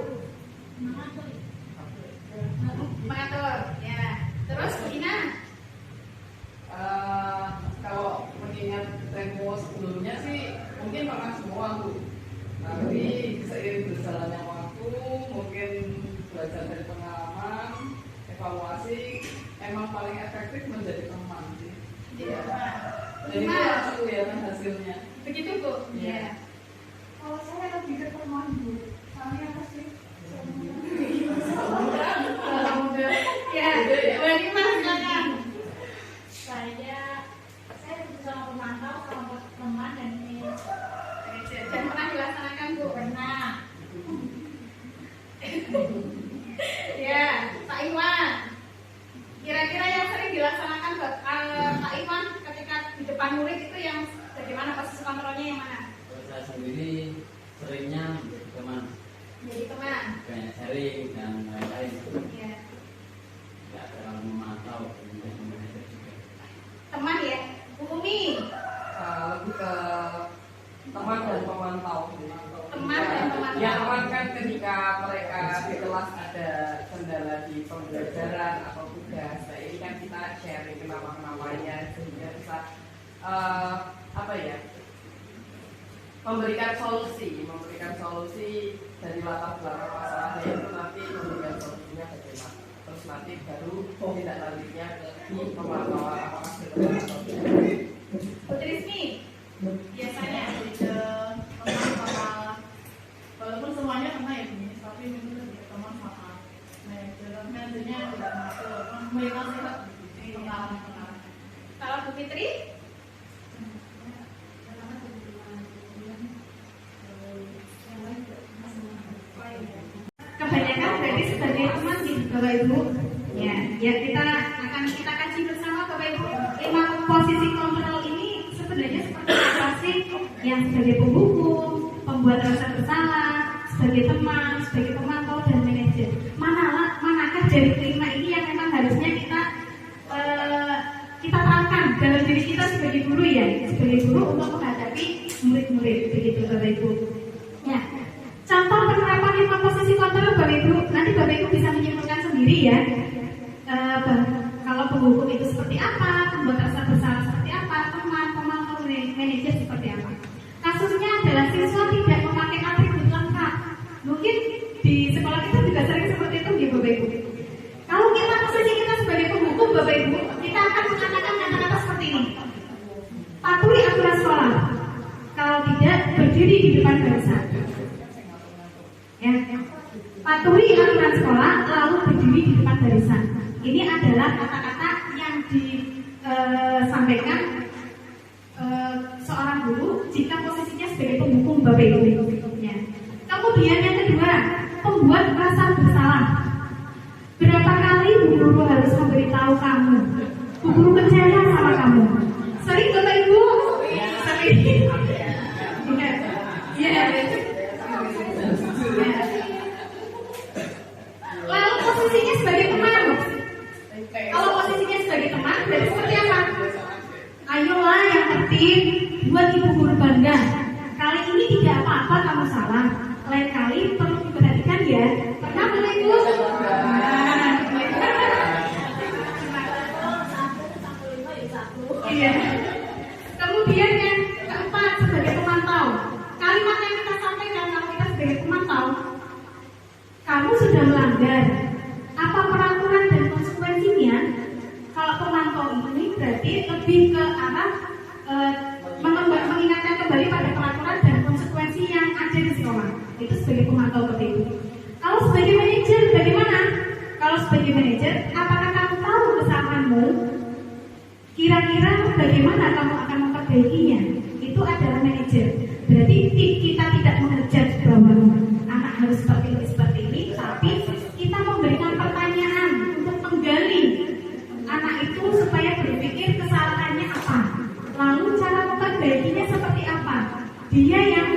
A: Mengatur. Ya. Terus Bu Ina?
D: Kalau mengingat tempo sebelumnya sih mungkin pernah semua Bu. Tapi seiring berjalannya waktu, mungkin belajar dari pengalaman, evaluasi, emang paling efektif menjadi teman sih. Iya. Jadi itu langsung kelihatan hasilnya.
A: Begitu Bu?
D: Iya.
A: Kalau saya lebih ke teman Bu. Soalnya apa sih? Ya, berarti Mas silakan.
E: Saya sama pemantau, sama teman dan
A: Manajer. Dan pernah dilaksanakan Bu?
E: pernah.
A: Ya, Pak Iwan. Kira-kira yang sering dilaksanakan Pak Iwan ketika di depan murid itu yang bagaimana, posisi kontrolnya yang mana?
F: Kalau saya sendiri seringnya menjadi teman,
A: Jadi teman.
F: banyak sharing dan lain-lain.
A: Ya.
F: Tidak terlalu memantau dan menjadi manajer juga.
A: Teman ya. Bu Umi.
D: Lebih ke teman dan pemantau.
A: Teman dan pemantau.
D: Ya, teman kan ketika mereka di kelas ada kendala di pembelajaran atau tugas, nah ini kan kita sharing kenapa-kenapanya sehingga bisa apa ya, memberikan solusi dari latar belakang masalahnya itu nanti memberikan solusinya bagaimana. Terus nanti baru tindak lanjutnya di pemantauan apakah benar atau tidak.
A: Bu Trismi.
E: Biasanya lebih ke teman sama, walaupun semuanya pernah ya ini, tapi mungkin lebih ke teman sama manajer. Manajernya tidak masuk, memberikan sifat ini pengalaman.
A: Kalau Bu Fitri? Kebanyakan berarti sebagai teman gitu Bapak Ibu. Ya, kita akan kaji bersama Bapak Ibu. 5 posisi kontrol ini sebenarnya seperti apa sih? Yang sebagai penghukum, pembuat rasa bersalah, sebagai teman, sebagai pemantau dan manajer. Manakah dari kelima ini yang memang harusnya kita terapkan dalam diri kita sebagai guru ya, sebagai guru untuk menghadapi murid-murid begitu Bapak Ibu. Ya. Contoh penerapan 5 posisi kontrol Bapak Ibu, nanti Bapak Ibu bisa menyimpulkan sendiri ya. Kalau penghukum itu seperti apa, pembuat rasa bersalah seperti apa, teman, pemantau, manajer seperti apa. Kasusnya adalah siswa tidak memakai atribut lengkap. Mungkin di sekolah kita juga sering seperti itu ya Bapak Ibu. Kalau kita posisi kita sebagai penghukum Bapak Ibu, kita akan mengatakan kata-kata seperti ini. Patuhi aturan sekolah. Kalau tidak, berdiri di depan barisan. Ya, patuhi aturan sekolah lalu berdiri di depan barisan. Ini adalah kata-kata yang disampaikan seorang guru jika posisinya sebagai penghukum Bapak Ibu. Ya. Kemudian yang kedua, pembuat rasa bersalah. Berapa kali bu guru harus memberitahu kamu? Bu guru percaya sama kamu. Sering Bapak Ibu? Sering. Ya. Lalu posisinya sebagai teman. Kalau posisinya sebagai teman, berarti seperti apa? Ayolah yang tertib, buat ibu guru bangga. Kali ini tidak apa-apa kamu salah. Lain kali perlu diperhatikan ya. Pernah Bapak Ibu? Iya. Kemudian yang keempat sebagai pemantau. Kalimat yang kita sampaikan kalau kita sebagai pemantau, kamu sudah melanggar. Apa peraturan dan konsekuensinya? Kalau pemantau ini berarti lebih ke arah mengingatkan kembali pada peraturan dan konsekuensi yang ada di sekolah. Itu sebagai pemantau. sebagai manajer, apakah kamu tahu kesalahanmu? Kira-kira bagaimana kamu akan memperbaikinya? Itu adalah manajer. Berarti kita tidak mengejar bahwa anak harus seperti ini, tapi kita memberikan pertanyaan untuk menggali anak itu supaya berpikir kesalahannya apa, lalu cara memperbaikinya seperti apa. Dia yang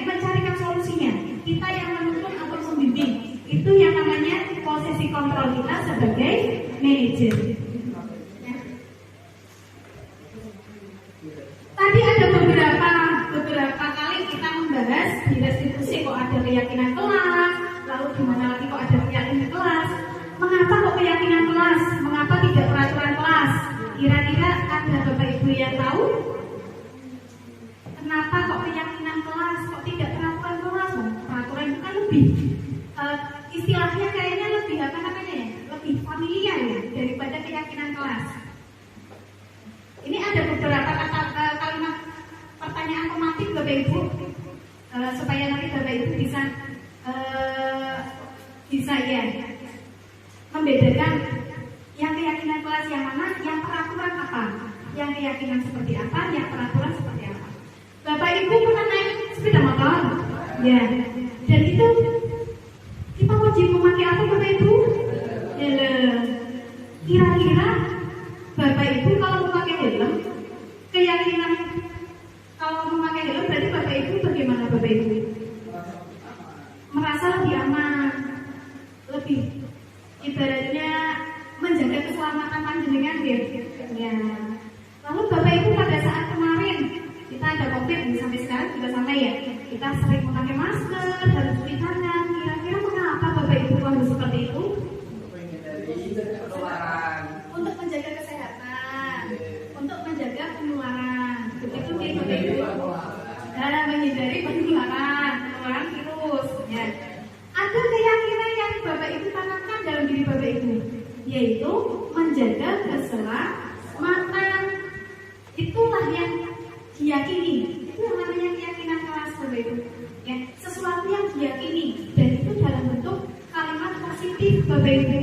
A: mencarikan solusinya, kita yang menuntun atau membimbing. Itu yang namanya posisi kontrol kita sebagai manajer. Tadi ada beberapa kali kita membahas di restitusi kok ada keyakinan kelas, lalu gimana lagi kok ada keyakinan kelas. Mengapa kok keyakinan kelas? Mengapa tidak peraturan kelas? Kira-kira ada Bapak Ibu yang tahu? Kenapa kok keyakinan kelas? Kok tidak peraturan kelas? Peraturan itu kan lebih istilahnya kayaknya lebih apa namanya ya? Lebih familiar ya daripada keyakinan kelas. Ini ada beberapa kalimat pertanyaan tematik Bapak Ibu supaya nanti Bapak Ibu bisa ya membedakan yang keyakinan kelas yang mana, yang peraturan apa, yang keyakinan seperti apa, yang peraturan seperti apa. Bapak Ibu pernah naik sepeda motor? Ya. Dan itu kita wajib memakai apa Bapak Ibu? Ya. Kira-kira Bapak Ibu kalau memakai helm, keyakinan kalau memakai helm berarti Bapak Ibu bagaimana Bapak Ibu? Merasa lebih aman, lebih ibaratnya menjaga keselamatan panjenengan ya. Lalu Bapak Ibu pada saat kemarin kita ada COVID sampai sekarang juga sama ya. Kita sering memakai masker, harus cuci tangan. Kira-kira mengapa Bapak Ibu harus seperti itu? Untuk menjaga kesehatan, untuk menjaga penularan. Begitu Bapak Ibu. Dan menghindari penularan virus. Ya. Ada keyakinan yang Bapak Ibu tanamkan dalam diri Bapak Ibu, yaitu menjaga keselamatan. Itulah yang diyakini. Itu yang namanya keyakinan kelas Bapak Ibu. Ya, sesuatu yang diyakini dan itu dalam bentuk kalimat positif Bapak Ibu.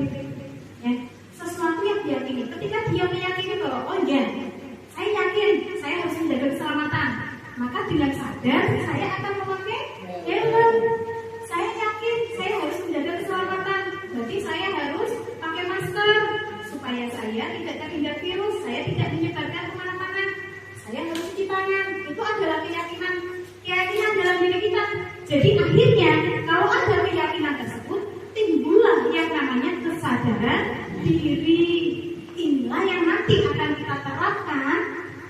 A: Ya, sesuatu yang diyakini. Ketika dia meyakini bahwa oh ya, saya yakin saya harus menjaga keselamatan, maka dengan sadar saya akan memakai helm. Saya yakin saya harus menjaga keselamatan, berarti saya harus pakai masker supaya saya tidak terhindar virus, saya tidak menyebarkan kemana-mana. Saya harus cuci tangan. Itu adalah keyakinan dalam diri kita. Jadi akhirnya kalau ada keyakinan tersebut, timbullah yang namanya kesadaran diri. Inilah yang nanti akan kita terapkan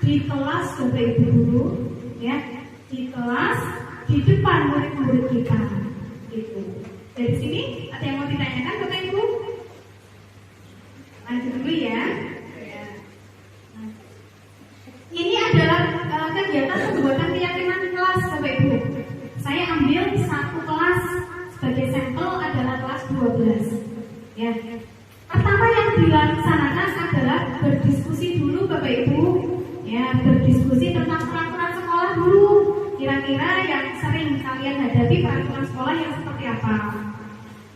A: di kelas Bapak Ibu guru, ya, di kelas di depan murid-murid kita. Gitu. Dari sini ada yang mau ditanyakan Bapak Ibu? Lanjut dulu ya. Ini adalah kegiatan pembuatan keyakinan kelas Bapak Ibu. Saya ambil satu kelas sebagai sampel adalah kelas 12. Ya. Pertama yang dilaksanakan adalah berdiskusi dulu Bapak Ibu. Ya, berdiskusi tentang peraturan sekolah dulu. Kira-kira yang sering kalian hadapi peraturan sekolah yang seperti apa?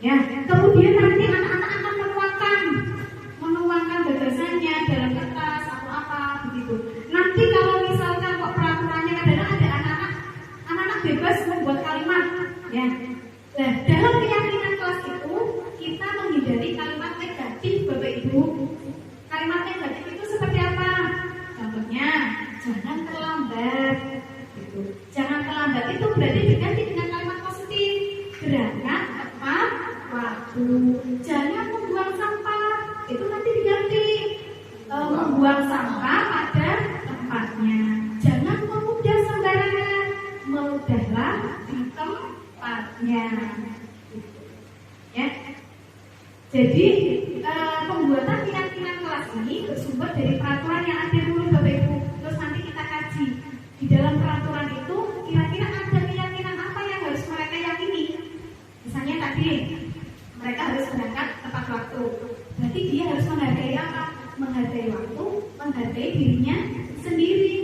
A: Ya, kemudian nanti anak-anak akan menuangkan gagasannya dalam kertas atau apa begitu. Nanti kalau misalkan kok peraturannya kadang-kadang ada anak-anak bebas membuat kalimat, ya. Nah, dalam keyakinan kelas itu kita menghindari kalimat negatif Bapak Ibu. Kalimat negatif itu seperti apa? Contohnya, jangan terlambat. Gitu. Jangan terlambat itu berarti diganti dengan kalimat positif. Berangkat tepat waktu. Jangan membuang sampah. Itu nanti diganti membuang sampah pada tempatnya. Jangan memudah sembarangan. Memudahlah di tempatnya. Gitu. Ya. Jadi pembuatan keyakinan kelas ini bersumber dari peraturan yang ada dulu Bapak Ibu. Terus nanti kita kaji di dalam peraturan itu kira-kira ada keyakinan apa yang harus mereka yakini. Misalnya tadi mereka harus berangkat tepat waktu. Berarti dia harus menghargai apa? Menghargai waktu, menghargai dirinya sendiri.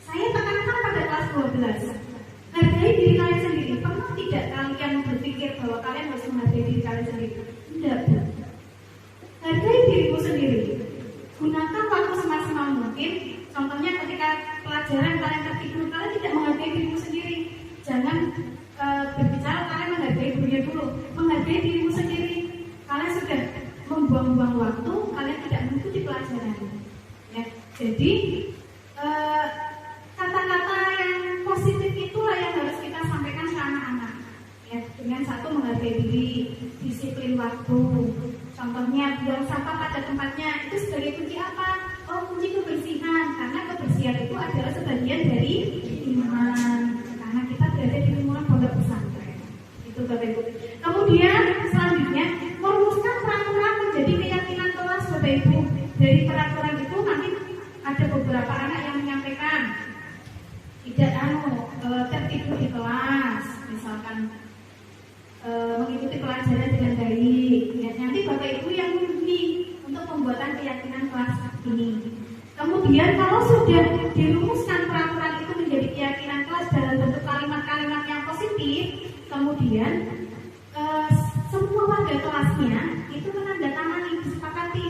A: Saya tekankan pada kelas 12. Hargai diri kalian sendiri. Pernah tidak kalian berpikir bahwa kalian harus menghargai pelajaran sendiri. Tidak. Hargai dirimu sendiri. Gunakan waktu semaksimal mungkin. Contohnya ketika pelajaran kalian tertidur, kalian tidak menghargai dirimu sendiri. Jangan berbicara kalian menghargai dunia dulu. Menghargai dirimu sendiri. Kalian sudah membuang-buang waktu, kalian tidak mengikuti pelajaran. Ya, jadi kata-kata yang positif itulah yang harus kita sampaikan ke anak-anak. Ya, dengan satu menghargai diri, disiplin waktu. Contohnya buang sampah pada tempatnya itu sebagai kunci apa? Oh, kunci kebersihan. Karena kebersihan itu adalah sebagian dari iman. Karena kita berada di lingkungan pondok pesantren. Itu Bapak Ibu. Kemudian selanjutnya merumuskan peraturan menjadi keyakinan kelas Bapak Ibu. Dari peraturan itu nanti ada beberapa anak yang menyampaikan tidak tertidur di kelas, misalkan mengikuti pelajaran dengan baik. Ya, nanti Bapak Ibu yang membimbing untuk pembuatan keyakinan kelas ini. Kemudian kalau sudah dirumuskan peraturan itu menjadi keyakinan kelas dalam bentuk kalimat-kalimat yang positif, kemudian semua warga kelasnya itu menandatangani, disepakati.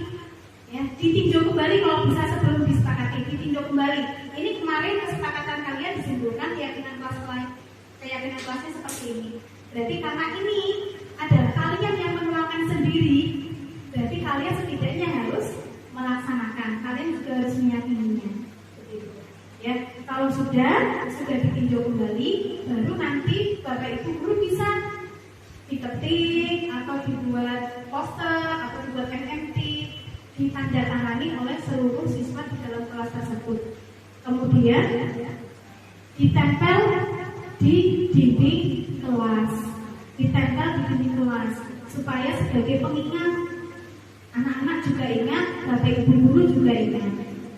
A: Ya, ditinjau kembali kalau bisa sebelum disepakati, ditinjau kembali. Ini kemarin kesepakatan kalian disimpulkan keyakinan kelasnya seperti ini. Berarti karena ini adalah kalian yang menuangkan sendiri, berarti kalian setidaknya harus melaksanakan. Kalian juga harus meyakininya. Ya, kalau sudah ditinjau kembali, baru nanti Bapak Ibu guru bisa diketik atau dibuat poster atau dibuat MMT, ditandatangani oleh seluruh siswa di dalam kelas tersebut. Kemudian ditempel di dinding kelas, supaya sebagai pengingat, anak-anak juga ingat, Bapak Ibu guru juga ingat.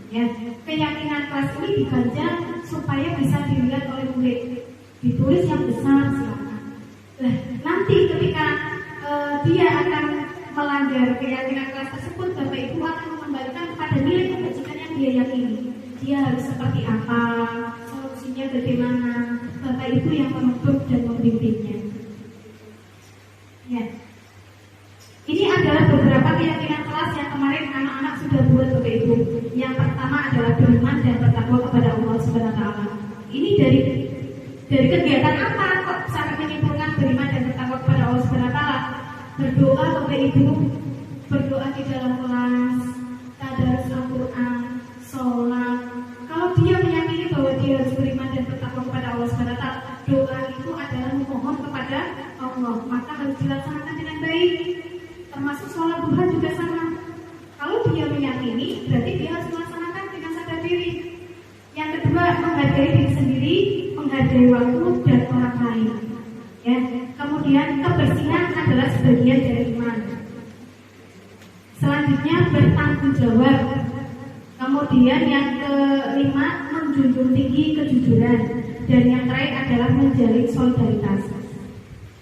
A: Ya, keyakinan kelas ini dibaca supaya bisa dilihat oleh murid. Ditulis yang besar silakan. Nah, nanti ketika dia akan melanggar keyakinan kelas tersebut, Bapak Ibu akan mengembalikan kepada nilai kebajikan yang dia yakini. Dia harus seperti apa, solusinya bagaimana, Bapak Ibu yang menuntut dan membimbingnya. Ya, ini adalah beberapa keyakinan kelas yang kemarin anak-anak sudah buat Bapak Ibu. Yang pertama adalah beriman dan bertakwa kepada Allah Subhanahu wa taala. Ini dari kegiatan apa kok sampai menyimpulkan beriman dan bertakwa kepada Allah Subhanahu wa taala? Berdoa Bapak Ibu, berdoa di dalam kelas, tadarus Al-Qur'an, sholat. Kalau dia meyakini bahwa dia harus beriman dan bertakwa kepada Allah Subhanahu wa taala, doa itu adalah memohon kepada Allah, maka harus dilaksanakan dengan baik. Termasuk sholat duha juga sama. Kalau dia meyakini, berarti dia harus melaksanakan dengan sadar diri. Yang kedua, menghargai diri sendiri, menghargai waktu dan orang lain. Ya. Kemudian kebersihan adalah sebagian dari iman. Selanjutnya bertanggung jawab. Kemudian yang kelima, menjunjung tinggi kejujuran. Dan yang terakhir adalah menjalin solidaritas.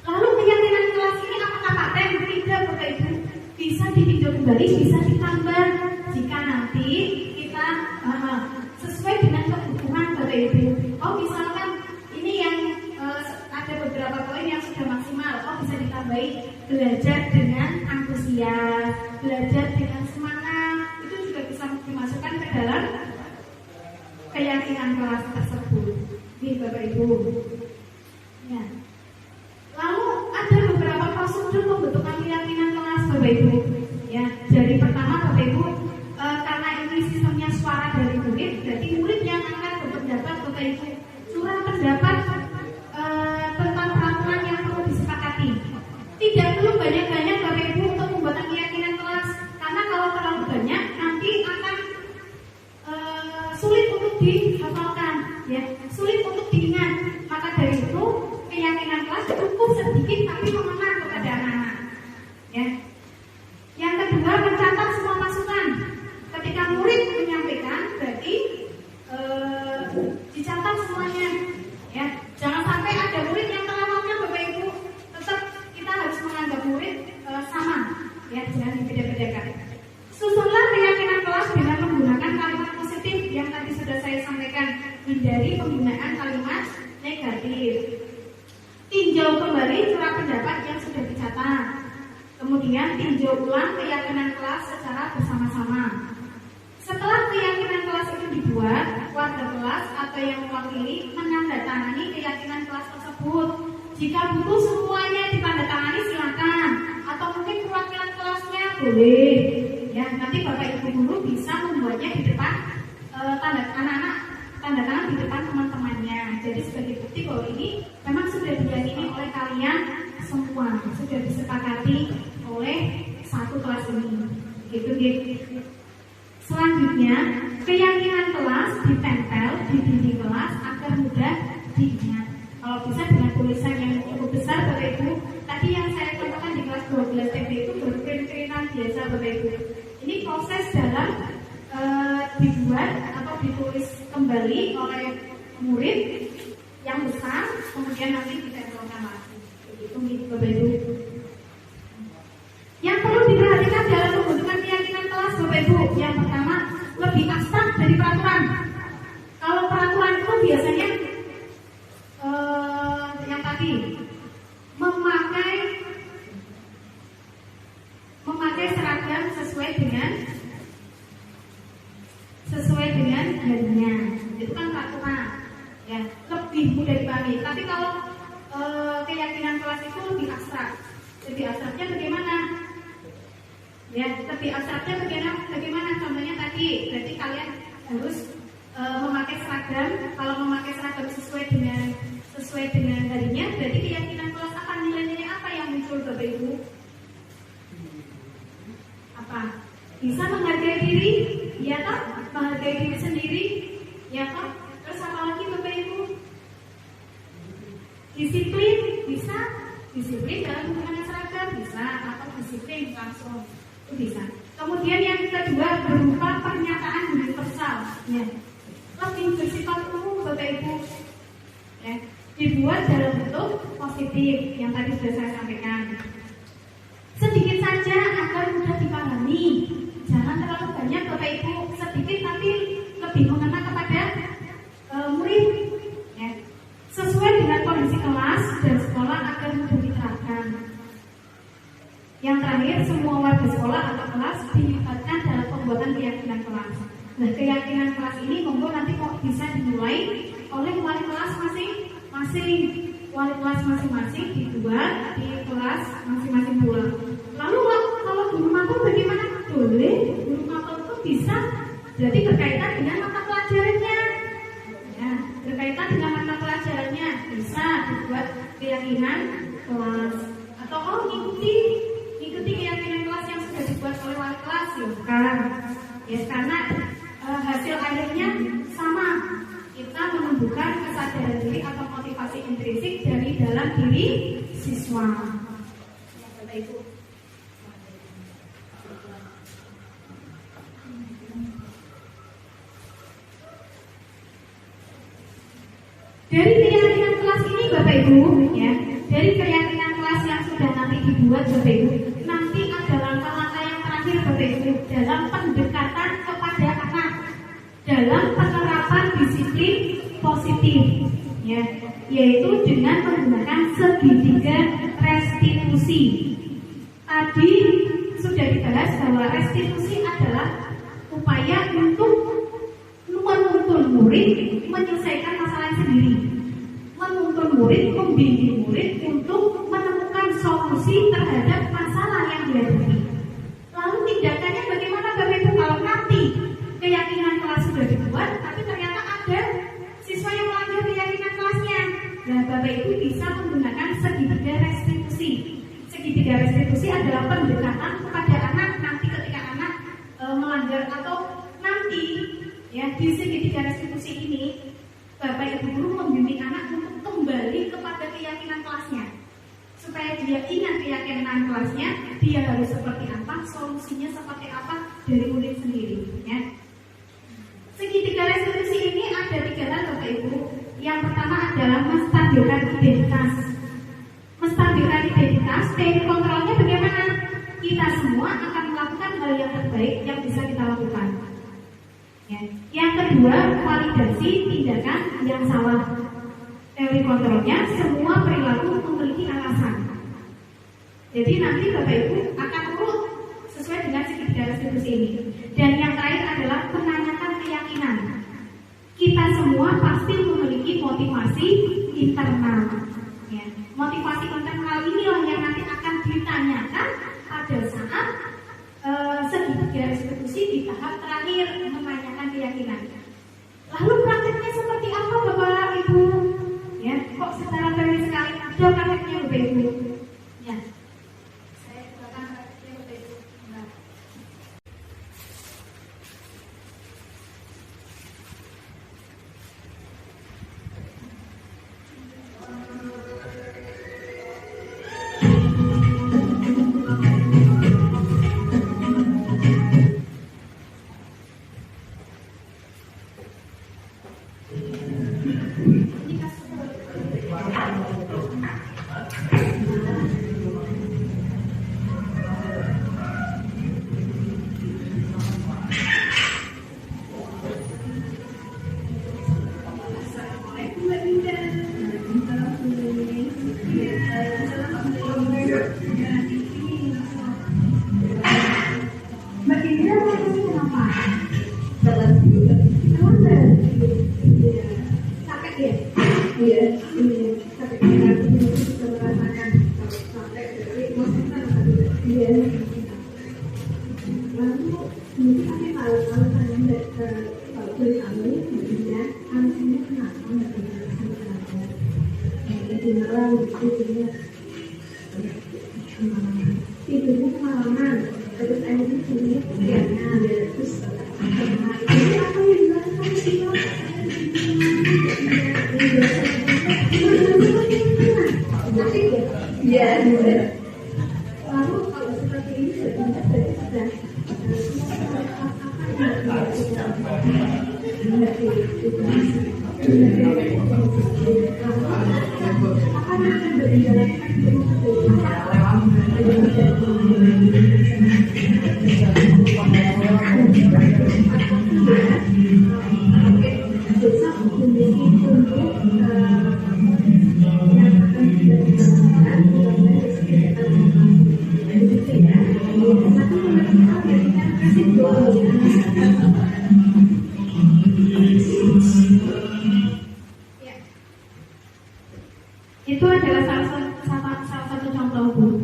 A: Lalu keyakinan kelas ini apakah paten? Tidak, Bapak Ibu. Bisa ditinjau kembali, bisa ditambah jika nanti kita sesuai dengan kebutuhan Bapak Ibu. Oh, misalkan ini yang ada beberapa poin yang sudah maksimal. Oh, bisa ditambahi belajar dengan antusias, belajar dengan semangat. Itu juga bisa dimasukkan ke dalam keyakinan kelas tersebut. Di Bapak Ibu. Ya. Lalu ada beberapa prosedur pembentukan keyakinan kelas Bapak Ibu. Ya, dari pertama Bapak Ibu, karena ini sistemnya suara dari murid, berarti murid yang akan berpendapat Bapak Ibu, curah pendapat tentang peraturan yang perlu disepakati. Tidak perlu banyak-banyak Bapak Ibu untuk pembuatan keyakinan kelas, karena kalau terlalu banyak nanti akan sulit untuk dihafalkan, ya, sulit untuk diingat. Maka dari itu keyakinan kelas cukup sedikit tapi mengena kepada anak-anak. Ya. Yang kedua, mencatat semua masukan. Ketika murid menyampaikan, berarti dicatat semuanya. Ya, jangan sampai ada murid yang terlewatnya Bapak Ibu. Tetap kita harus menganggap murid sama. Ya, jangan dibeda-bedakan. Susunlah keyakinan kelas dengan menggunakan kalimat positif yang tadi sudah saya sampaikan. Hindari penggunaan kalimat negatif. Tinjau kembali surat pendapat yang sudah dicatat. Kemudian tinjau ulang keyakinan kelas secara bersama-sama. Setelah keyakinan kelas itu dibuat, warga kelas atau yang mewakili menandatangani keyakinan kelas tersebut. Jika butuh semuanya ditandatangani silakan, atau mungkin perwakilan kelasnya boleh. Ya, nanti Bapak Ibu guru bisa membuatnya di depan anak-anak tanda tangan di depan teman-temannya. Jadi sebagai bukti bahwa ini memang sudah diyakini oleh kalian semua, sudah disepakati oleh satu kelas ini. Gitu. Selanjutnya, keyakinan kelas ditempel di dinding kelas agar mudah diingat. Kalau bisa dengan tulisan yang cukup besar, Bapak Ibu. Tadi yang saya contohkan di kelas 12 TP itu berprint-printan biasa, Bapak Ibu. Ini proses dalam dibuat atau ditulis kembali oleh murid yang besar, kemudian nanti ditempelkan lagi. Begitu, Bapak Ibu. Yang perlu diperhatikan dalam pembentukan keyakinan kelas, Bapak Ibu, yang pertama lebih abstrak dari peraturan. Kalau peraturan itu biasanya yang tadi memakai seragam sesuai dengan harinya. Itu kan peraturan, ya, lebih mudah dipahami. Tapi kalau keyakinan kelas itu lebih abstrak. Lebih abstraknya bagaimana? Ya, lebih abstraknya bagaimana? Contohnya tadi, berarti kalian harus memakai seragam. Kalau memakai seragam sesuai dengan harinya, berarti keyakinan kelas apa, nilai-nilai apa yang muncul, Bapak Ibu? Apa? Bisa menghargai diri, ya toh? Menghargai diri sendiri, ya toh? Terus apa lagi, Bapak Ibu? Disiplin, bisa. Disiplin dalam menggunakan seragam, bisa. Atau disiplin langsung, itu bisa. Kemudian yang kedua berupa pernyataan universal, ya. Lebih bersifat umum, Bapak Ibu, ya. Dibuat dalam bentuk positif yang tadi sudah saya sampaikan. Sedikit saja agar mudah dipahami. Jangan terlalu banyak, Bapak Ibu. Sedikit tapi lebih mengena kepada murid, ya. Sesuai dengan kondisi kelas dan sekolah agar mudah diterapkan. Yang terakhir, semua warga sekolah atau kelas dilibatkan dalam pembuatan keyakinan kelas. Nah, keyakinan kelas ini monggo nanti kok bisa dimulai oleh wali kelas masing-masing. Wali kelas masing-masing dibuat di kelas masing-masing pula. Lalu kalau guru mapel bagaimana? Boleh, guru mapel itu bisa jadi berkaitan dengan mata pelajarannya. Ya, berkaitan dengan mata pelajarannya bisa dibuat keyakinan kelas. Atau ngikuti keyakinan kelas yang sudah dibuat oleh wali kelas, silakan. Ya, karena hasil akhirnya sama. Kita menumbuhkan kesadaran diri atau motivasi intrinsik dari dalam diri siswa. Itu. Dari keyakinan kelas ini, Bapak Ibu, ya, dari keyakinan kelas yang sudah nanti dibuat, Bapak Ibu, nanti ada langkah-langkah yang terakhir, Bapak Ibu, dalam pendekatan kepada anak, dalam penerapan disiplin positif, ya, yaitu dengan menggunakan segitiga restitusi. Tadi sudah dibahas bahwa restitusi adalah upaya untuk menuntun murid menyelesaikan masalah sendiri, menuntun murid, membimbing murid untuk menemukan solusi terhadap masalah yang dihadapi. Lalu tindakannya bagaimana, Bapak Ibu, kalau nanti keyakinan kelas sudah dibuat, tapi ternyata ada siswa yang melanggar keyakinan kelasnya? Nah, Bapak Ibu bisa menggunakan segitiga restitusi. Segitiga restitusi adalah pendekatan kepada anak nanti ketika anak melanggar, atau nanti, ya, di segitiga restitusi ini Bapak Ibu guru membimbing anak untuk kembali kepada keyakinan kelasnya, supaya dia ingat keyakinan kelasnya, dia harus seperti apa, solusinya seperti apa dari murid sendiri, ya. Segitiga restitusi ini ada 3 hal, Bapak Ibu. Yang pertama adalah menstabilkan identitas. Menstabilkan identitas, teknik kontrolnya bagaimana? Kita semua akan melakukan hal yang terbaik yang bisa kita lakukan. Ya. Yang kedua, validasi tindakan yang salah. Teori kontrolnya, semua perilaku memiliki alasan. Jadi nanti Bapak Ibu akan sesuai dengan segitiga restitusi ini. Dan yang terakhir adalah menanyakan keyakinan. Kita semua pasti memiliki motivasi internal. Ya. Motivasi internal inilah yang nanti akan ditanyakan pada saat segitiga restitusi di tahap terakhir menanyakan keyakinan. Lalu prakteknya seperti apa Bapak Ibu? Ya, kok secara teori sekali ada prakteknya Bapak Ibu? Ya, saya silakan prakteknya Bapak Ibu. Nah.
G: Tidurnya kemalaman, terus akhirnya tidurnya kegiatan, terus ini apa yang dilakukan kita? Iya, lalu kalau seperti ini sebenarnya sudah
A: itu adalah salah satu contoh Bu.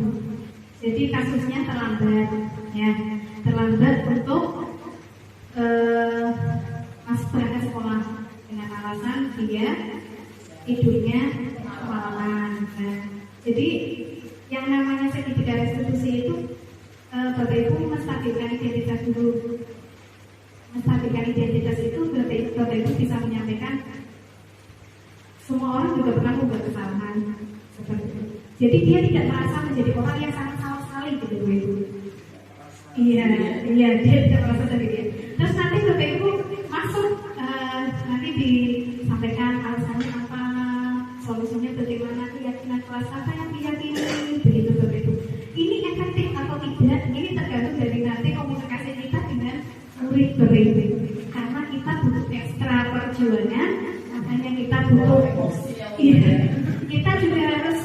A: Jadi kasusnya terlambat, ya, terlambat untuk masuk berangkat sekolah dengan alasan dia tidurnya kemalaman. Nah, jadi yang namanya segitiga restitusi itu Bapak Ibu menstabilkan identitas dulu. Menstabilkan identitas itu Bapak Ibu bisa menyampaikan semua orang juga pernah membuat kesalahan seperti itu. Jadi dia tidak merasa menjadi orang yang sangat salah sekali gitu Bapak Ibu. Iya, dia tidak merasa seperti dia. Terus nanti Bapak Ibu masuk nanti disampaikan alasannya apa, solusinya bagaimana, keyakinan kelas apa yang diyakini, begitu Bapak Ibu. Ini efektif atau tidak? Ini tergantung dari nanti komunikasi kita dengan murid Bapak Ibu. Karena kita butuh ekstra perjuangan, makanya kita butuh. Iya, kita juga harus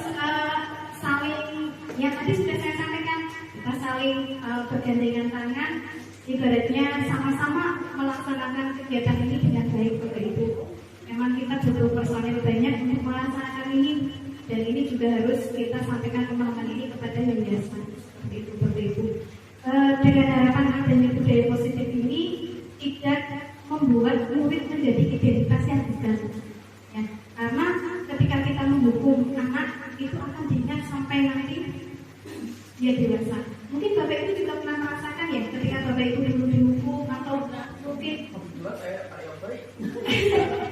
A: saling, yang tadi sudah saya sampaikan, kita saling bergandengan tangan, ibaratnya sama-sama melaksanakan kegiatan ini dengan baik Bapak Ibu. Memang kita butuh personel banyak untuk melaksanakan ini, dan ini juga harus kita sampaikan pemahaman ini kepada yayasan seperti itu Bapak Ibu. Dengan harapan adanya budaya positif ini tidak membuat murid menjadi identitas yang digantung. Ya, karena ketika kita menghukum anak itu akan diingat sampai nanti dia dewasa. Mungkin Bapak Ibu juga pernah merasakan ya, ketika Bapak Ibu dulu dihukum atau mungkin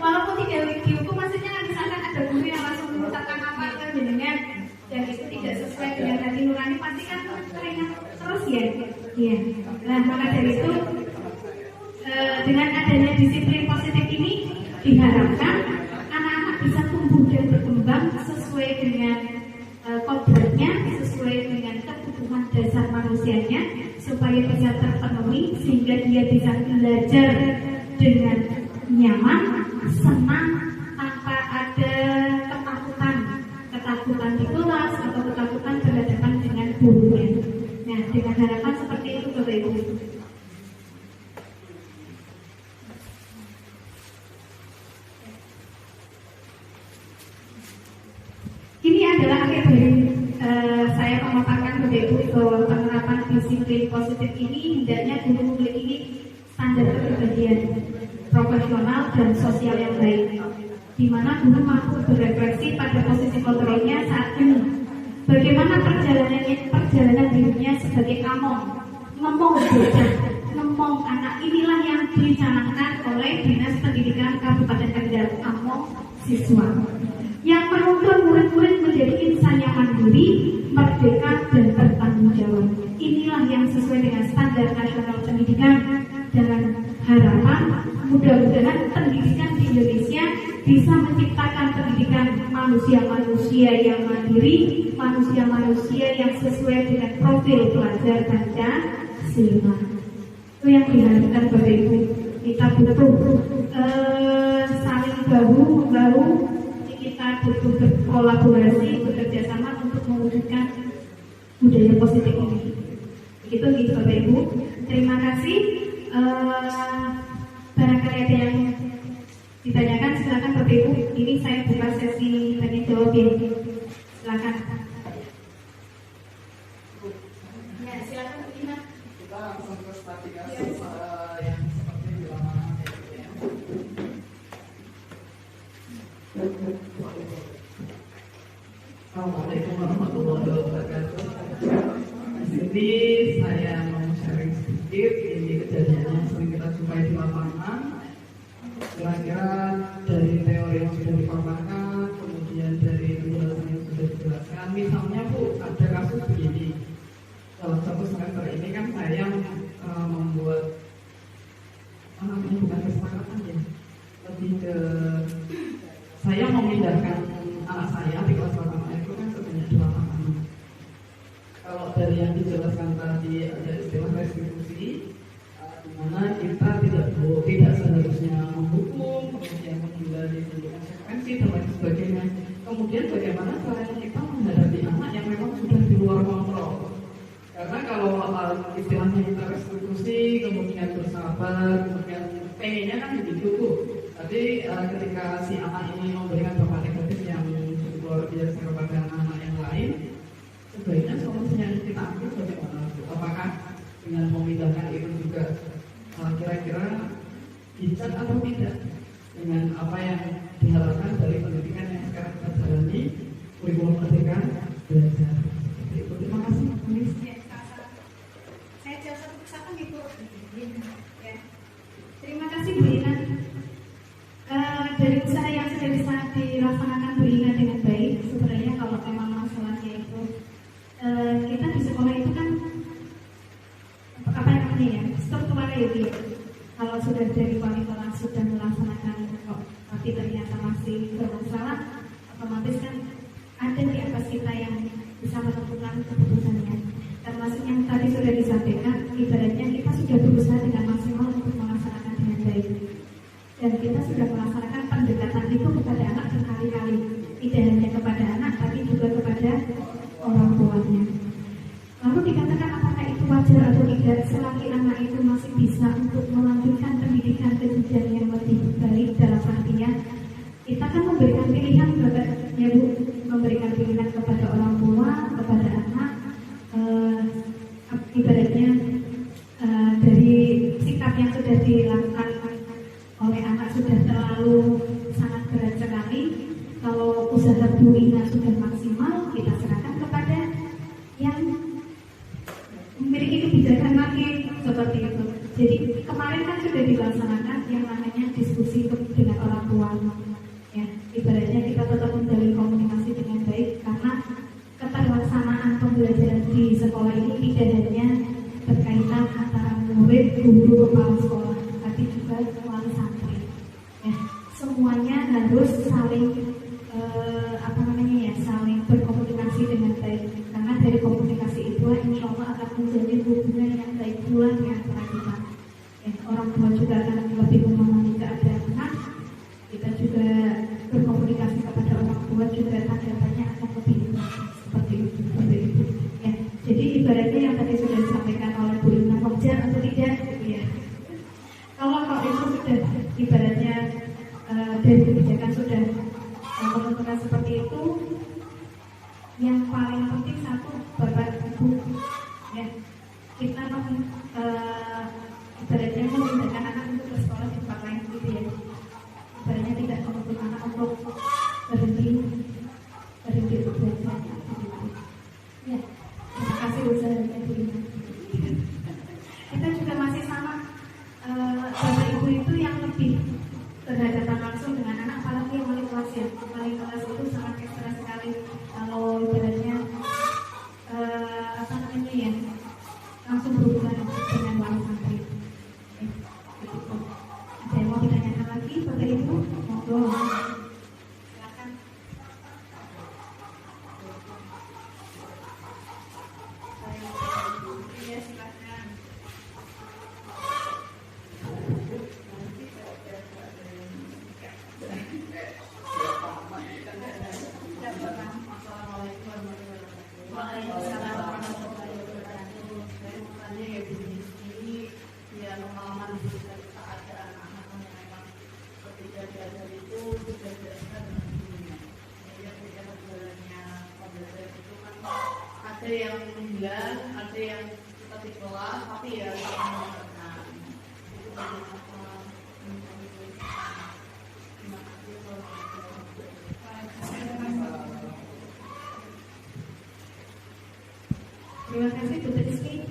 A: walaupun tidak dihukum, maksudnya misalkan ada guru yang langsung mengucapkan apa ke jenengan dan itu tidak sesuai dengan hati nurani, pasti kan teringat terus ya. Iya. Nah, maka dari itu dengan adanya disiplin positif ini diharapkan anak-anak bisa tumbuh dan berkembang sesuai dengan kodratnya, sesuai dengan kebutuhan dasar manusianya, supaya bisa terpenuhi sehingga dia bisa belajar dengan nyaman, senang, tanpa ada ketakutan di kelas atau ketakutan berhadapan dengan gurunya. Nah, dengan harapan seperti itu Ibu. Ini adalah akhir dari saya memaparkan Bapak Ibu bahwa penerapan disiplin positif ini hendaknya guru memiliki standar kepribadian profesional dan sosial yang baik, di mana guru mampu berefleksi pada posisi kontrolnya saat ini. Bagaimana perjalanan dirinya sebagai ngomong bocah, ngomong anak, inilah yang dicanangkan oleh Dinas Pendidikan Kabupaten Kendal, ngomong siswa yang menuntun murid-murid menjadi insan yang mandiri, merdeka, dan bertanggung jawab. Inilah yang sesuai dengan standar nasional pendidikan, dengan harapan mudah-mudahan pendidikan di Indonesia bisa menciptakan pendidikan manusia-manusia yang mandiri, manusia-manusia yang sesuai dengan profil pelajar Pancasila. Itu yang diharapkan Bapak Ibu. Kita butuh saling bahu-membahu, kita butuh berkolaborasi, bekerja sama untuk mewujudkan budaya positif ini. Begitu gitu Bapak Ibu. Terima kasih. Barangkali ada yang ditanyakan, silakan Bapak Ibu. Ini saya buka sesi tanya jawab ya. Silakan. Ya, silakan Bu Ina.
D: Kita langsung ke strategi yang seperti di lapangan ya.
C: Assalamualaikum warahmatullahi wabarakatuh. Di sini saya mau sharing sedikit ini kejadian yang sering kita jumpai di lapangan. Kira-kira dari teori yang sudah dipaparkan, kemudian dari penjelasan yang sudah dijelaskan. Misalnya Bu, ada kasus begini. Dalam satu semester ini kan saya membuat bukan kesepakatan ya, lebih ke saya memindahkan anak saya di kelas 8 itu kan sebanyak 8 anak. Kalau dari yang dijelaskan tadi ada istilah restitusi, di mana kita tidak seharusnya menghukum, kemudian menghindari bentuk konsekuensi dan lain sebagainya. Kemudian bagaimana caranya kita menghadapi anak yang memang sudah di luar kontrol? Karena kalau istilahnya kita restitusi, kemudian bersabar, kemudian pengennya kan begitu tuh. Tapi ketika si anak ini memberikan dampak negatif yang cukup luar biasa kepada anak yang lain, sebaiknya solusinya yang kita ambil bagaimana? Apakah dengan memindahkan itu juga kira-kira bijak atau tidak dengan apa yang diharapkan dari pendidikan yang sekarang kita jalani, kurikulum merdeka belajar. Terima kasih, Miss.
A: Saya jawab satu persatu gitu. Ya. Terima kasih Bu Ina. Dari usaha yang sudah bisa dilaksanakan Bu Ina dengan baik, sebenarnya kalau memang masalahnya itu kita di sekolah itu kan apa namanya ya, strukturalnya ya Bu. Kalau sudah dari wali kelas sudah melaksanakan kok, tapi ternyata masih bermasalah, otomatis kan ada di atas kita yang bisa menentukan keputusannya. Termasuk yang tadi sudah disampaikan, ibaratnya kita sudah berusaha dengan maksimal untuk melaksanakan dengan baik. Dan kita sudah melaksanakan pendekatan itu kepada anak berkali-kali, tidak hanya kepada anak, tapi juga kepada orang tuanya. Lalu dikatakan apakah itu wajar atau tidak, selagi anak itu masih bisa untuk melanjutkan pendidikan ke jenjang yang lebih baik, dalam artian kita kan memberikan pilihan ya Bu, memberikan pilihan kepada orang tua, kepada anak, ibaratnya dari sikap yang sudah dilakukan oleh anak sudah terlalu sangat berat sekali. Kalau usaha Bu Ina sudah maksimal, kita serahkan kepada yang memiliki kebijakan lagi seperti itu. Jadi kemarin kan sudah dilaksanakan yang namanya diskusi dengan orang tua. Ya, ibaratnya kita tetap menjalin komunikasi dengan baik karena keterlaksanaan pembelajaran di sekolah ini tidak hanya berkaitan antara murid, guru, kepala sekolah, tapi juga wali santri. Ya, semuanya harus saling saling berkomunikasi dengan baik. Karena dari komunikasi itulah insya Allah akan menjadi hubungan yang baik pula di antara kita. Ya, orang tua juga akan lebih memahami keadaan anak. Kita juga berkomunikasi kepada orang tua juga tanggapannya akan lebih seperti itu. Ya, jadi ibaratnya yang tadi sudah disampaikan oleh Bu Ina, wajar ibaratnya dari kebijakan sudah menentukan seperti itu, yang paling penting satu Bapak Ibu ya, kita ibaratnya memindahkan anak untuk bersekolah di tempat lain gitu ya, ibaratnya tidak menuntut anak untuk berhenti untuk belajar gitu. Ya, terima kasih usaha dulu. Kita juga masih sama, Bapak Ibu itu yang lebih berhadapan langsung dengan anak, apalagi yang wali kelas ya. Wali kelas itu sangat ekstra sekali kalau ibaratnya apa namanya ya, langsung berhubungan dengan wali santri. Ada yang mau ditanyakan lagi Bapak Ibu? Monggo. Silakan. Iya, silakan.
E: Waalaikumsalam warahmatullahi wabarakatuh. Saya mau tanya ya Bu, ini ya pengalaman Bu ketika ada anak-anak yang memang ketika belajar itu sudah biasa dengan gurunya. Jadi ketika berjalannya pembelajaran itu kan ada yang 9, ada yang tetap di kelas, tapi ya tidak mendengarkan. Itu bagaimana? Terima kasih.
A: Terima kasih Bu Rizky.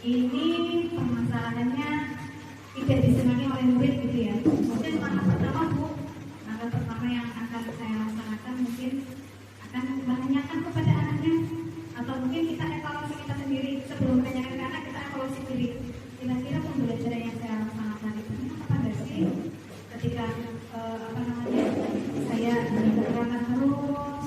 A: Ini permasalahannya tidak disenangi oleh murid gitu ya. Mungkin langkah pertama Bu, langkah pertama yang akan saya laksanakan mungkin akan menanyakan kepada anaknya, atau mungkin kita evaluasi kita sendiri sebelum menanyakan ke anak, kita evaluasi sendiri. Kira-kira pembelajaran yang saya laksanakan itu apa nggak sih? Ketika saya berketerangan terus,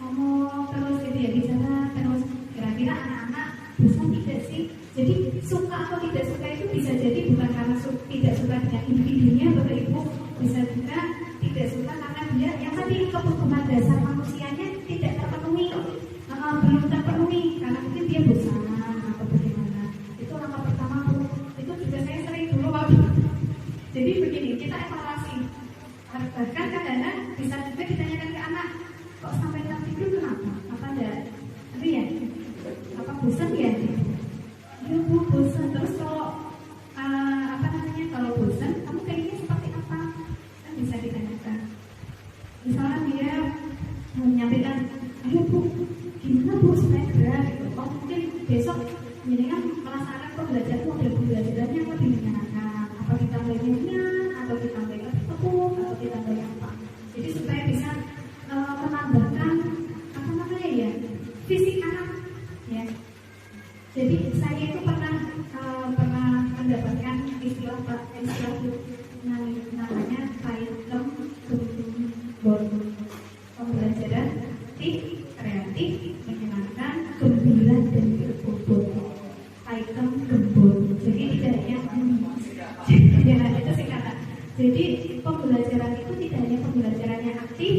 A: ngomong terus gitu ya, bicara terus. Kira-kira anak-anak bisa tidak sih? Jadi suka atau tidak suka itu bisa jadi bukan karena tidak suka dengan individunya Bapak Ibu, bisa juga tidak suka karena dia yang tadi kebutuhan dasar manusianya tidak terpenuhi, belum terpenuhi karena mungkin dia bosan atau bagaimana. Itu langkah pertama Bu. Itu juga saya sering dulu waktu. Jadi begini, kita evaluasi. Bahkan kadang-kadang bisa juga ditanyakan ke anak, kok sampai tertidur kenapa? Apa ada? Tapi ya, apa bosan ya? Ya Bu, bosan. Terus kalau kalau bosan, kamu kayaknya seperti apa? Kan bisa ditanyakan. Misalnya dia menyampaikan, ayo Bu, gimana Bu supaya gerak gitu. Oh mungkin besok ini kan merasakan pembelajaran model pembelajarannya lebih menyenangkan. Apa kita belajarnya, atau kita belajar tepung, atau kita belajar apa? Jadi supaya bisa menambahkan fisik anak ya. Jadi saya itu pernah mendapatkan istilah namanya Paitem Gembon, pembelajaran kreatif, menyenangkan, gembira dan berbobot. Paitem Gembon. Jadi tidak hanya itu singkatan. Jadi pembelajaran itu tidak hanya pembelajaran yang aktif,